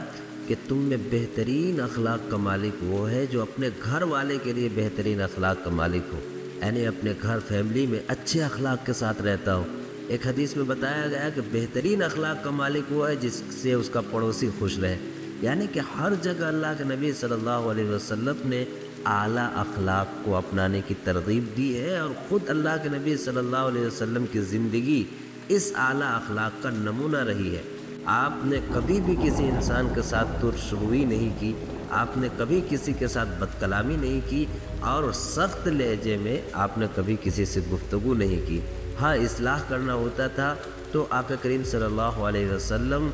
کہ تم میں بہترین اخلاق کا مالک وہ ہے جو اپنے گھر والے کے لیے بہترین اخلاق کا مالک ہو، یعنی اپنے گھر فیملی میں اچھے اخلاق کے ساتھ رہتا ہو۔ ایک حدیث میں بتایا گیا کہ بہترین اخلاق کا مالک وہ ہے جس سے اس کا پڑوسی خوش رہے، یعنی کہ ہر جگہ اللہ کے نبی صلی اللہ علیہ وسلم نے اعلیٰ اخلاق کو اپنانے کی ترغیب دی ہے، اور خود اللہ کے نبی صلی اللہ علیہ وسلم کی زندگی اس اعلیٰ اخلاق کا نمونہ رہی ہے۔ آپ نے کبھی بھی کسی انسان کے ساتھ ترش روی نہیں کی، آپ نے کبھی کسی کے ساتھ بد کلامی نہیں کی، اور سخت لہجے میں آپ نے کبھی کسی سے گفتگو نہیں کی۔ ہاں، اصلاح کرنا ہوتا تھا تو آقا کریم صلی اللہ علیہ وسلم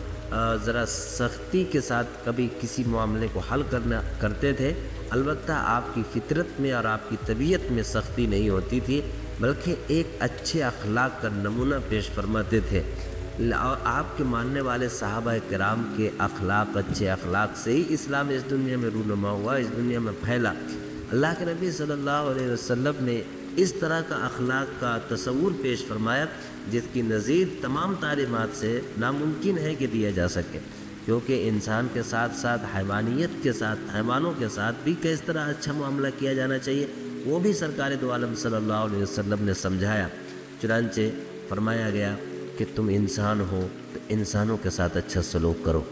ذرا سختی کے ساتھ کبھی کسی معاملے کو حل کرتے تھے، البتہ آپ کی فطرت میں اور آپ کی طبیعت میں سختی نہیں ہوتی تھی، بلکہ ایک اچھے اخلاق کا نمونہ پیش فرماتے تھے۔ اور آپ کے ماننے والے صحابہ کرام کے اخلاق، اچھے اخلاق سے ہی اسلام اس دنیا میں رونما ہوا، اس دنیا میں پھیلا۔ اللہ کے نبی صلی اللہ علیہ وسلم نے اس طرح کا اخلاق کا تصور پیش فرمایا جس کی نظیر تمام تعلیمات سے ناممکن ہے کہ دیا جا سکے، کیونکہ انسان کے ساتھ ساتھ حیوانیت کے ساتھ، حیوانوں کے ساتھ بھی کس طرح اچھا معاملہ کیا جانا چاہیے وہ بھی سرکار دو عالم صلی اللہ علیہ وسلم نے سمجھایا۔ چنانچہ فرمایا گیا کہ تم انسان ہو تو انسانوں کے ساتھ اچھا سلوک کرو،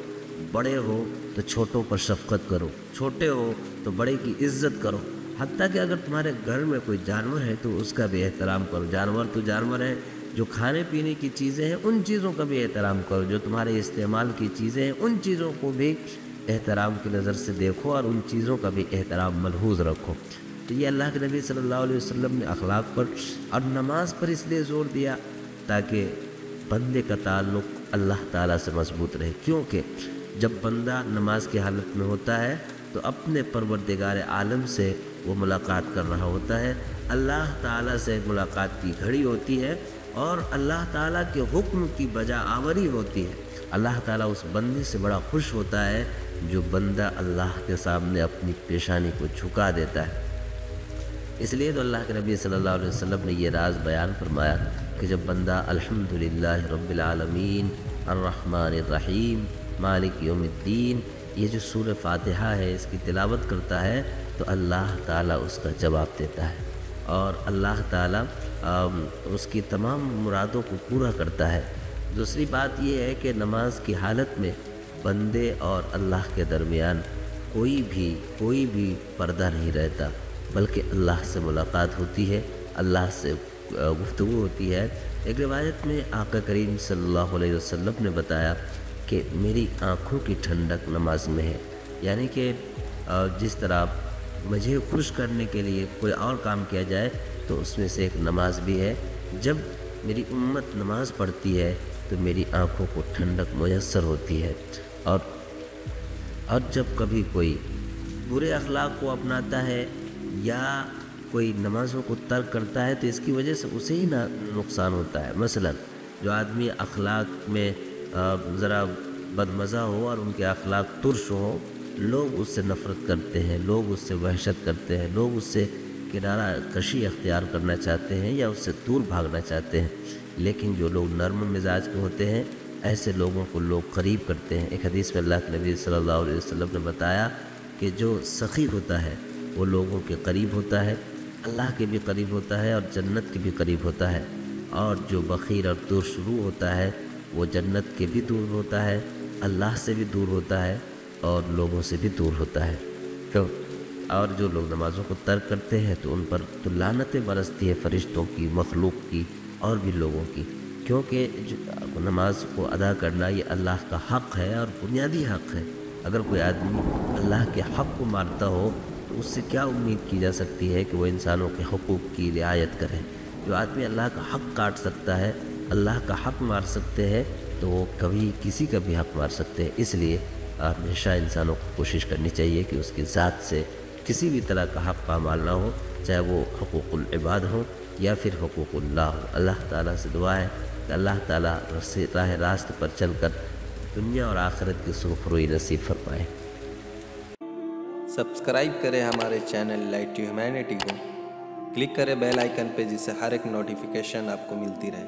بڑے ہو تو چھوٹوں پر شفقت کرو، چھوٹے ہو تو بڑے کی عزت کرو، حتیٰ کہ اگر تمہارے گھر میں کوئی جانور ہے تو اس کا بھی احترام کرو۔ جانور تو جانور ہے، جو کھانے پینے کی چیزیں ہیں ان چیزوں کا بھی احترام کرو، جو تمہارے استعمال کی چیزیں ہیں ان چیزوں کو بھی احترام کی نظر سے دیکھو، اور ان چیزوں کا بھی احترام ملحوظ رکھو۔ تو یہ اللہ کے نبی صلی اللہ علیہ وسلم نے اخلاق پر اور نماز پر اس لیے زور دیا تاکہ بندے کا تعلق اللہ تعالیٰ سے مضبوط رہے، کیونکہ جب بندہ نماز کی حالت میں ہوتا ہے تو اپنے پروردگار عالم سے وہ ملاقات کر رہا ہوتا ہے، اللہ تعالیٰ سے ملاقات کی گھڑی ہوتی ہے، اور اللہ تعالیٰ کے حکم کی بجا آوری ہوتی ہے۔ اللہ تعالیٰ اس بندے سے بڑا خوش ہوتا ہے جو بندہ اللہ کے سامنے اپنی پیشانی کو جھکا دیتا ہے۔ اس لیے تو اللہ کے نبی صلی اللہ علیہ وسلم نے یہ راز بیان فرمایا کہ جب بندہ الحمدللہ رب العالمین الرحمن الرحیم مالک یوم الدین، یہ جو سورہ فاتحہ ہے اس کی تلاوت کرتا ہے تو اللہ تعالیٰ اس کا جواب دیتا ہے، اور اللہ تعالیٰ اس کی تمام مرادوں کو پورا کرتا ہے۔ دوسری بات یہ ہے کہ نماز کی حالت میں بندے اور اللہ کے درمیان کوئی بھی پردہ نہیں رہتا، بلکہ اللہ سے ملاقات ہوتی ہے، اللہ سے گفتگو ہوتی ہے۔ ایک روایت میں آقا کریم صلی اللہ علیہ وسلم نے بتایا کہ میری آنکھوں کی ٹھنڈک نماز میں ہے، یعنی کہ جس طرح مجھے خوش کرنے کے لیے کوئی اور کام کیا جائے تو اس میں سے ایک نماز بھی ہے۔ جب میری امت نماز پڑھتی ہے تو میری آنکھوں کو ٹھنڈک میسر ہوتی ہے، اور جب کبھی کوئی برے اخلاق کو اپناتا ہے یا کوئی نمازوں کو ترک کرتا ہے تو اس کی وجہ سے اسے ہی نقصان ہوتا ہے۔ مثلا جو آدمی اخلاق میں ذرا بدمزہ ہو اور ان کے اخلاق ترش ہو، لوگ اس سے نفرت کرتے ہیں، لوگ اس سے وحشت کرتے ہیں، لوگ اس سے کنارہ کشی اختیار کرنا چاہتے ہیں یا اس سے دور بھاگنا چاہتے ہیں۔ لیکن جو لوگ نرم مزاج کے ہوتے ہیں، ایسے لوگوں کو لوگ قریب کرتے ہیں۔ ایک حدیث میں اللہ کے نبی صلی اللہ علیہ وسلم نے بتایا کہ جو سخی ہوتا ہے وہ لوگوں کے قریب ہوتا ہے، اللہ کے بھی قریب ہوتا ہے اور جنت کے بھی قریب ہوتا ہے، اور جو بخیل اور ترشرو ہوتا ہے وہ جنت کے بھی دور ہوتا ہے، اللہ سے بھی دور ہوتا ہے اور لوگوں سے بھی دور ہوتا ہے۔ اور جو لوگ نمازوں کو ترک کرتے ہیں تو ان پر تو لعنتیں برستی ہے فرشتوں کی، مخلوق کی اور بھی لوگوں کی، کیونکہ نماز کو ادا کرنا یہ اللہ کا حق ہے اور بنیادی حق ہے۔ اگر کوئی آدمی اللہ کے حق کو مارتا ہو تو اس سے کیا امید کی جا سکتی ہے کہ وہ انسانوں کے حقوق کی رعایت کرے؟ جو آدمی اللہ کا حق کاٹ سکتا ہے، اللہ کا حق مار سکتے ہیں، تو وہ کبھی کسی کا بھی حق مار سکتے ہیں۔ اس لیے ہمیشہ انسانوں کو کوشش کرنی چاہیے کہ اس کی ذات سے کسی بھی طرح کا حق پامال نہ ہو، چاہے وہ حقوق العباد ہوں یا پھر حقوق اللہ ہو۔ اللہ تعالیٰ سے دعا ہے کہ اللہ تعالیٰ راہ راست پر چل کر دنیا اور آخرت کی سرخروئی نصیب فرمائے۔ سبسکرائب کریں ہمارے چینل لائٹ ٹو ہیومینٹی کو، کلک کریں بیل آئیکن پہ جس سے ہر ایک نوٹیفیکیشن آپ کو ملتی رہے۔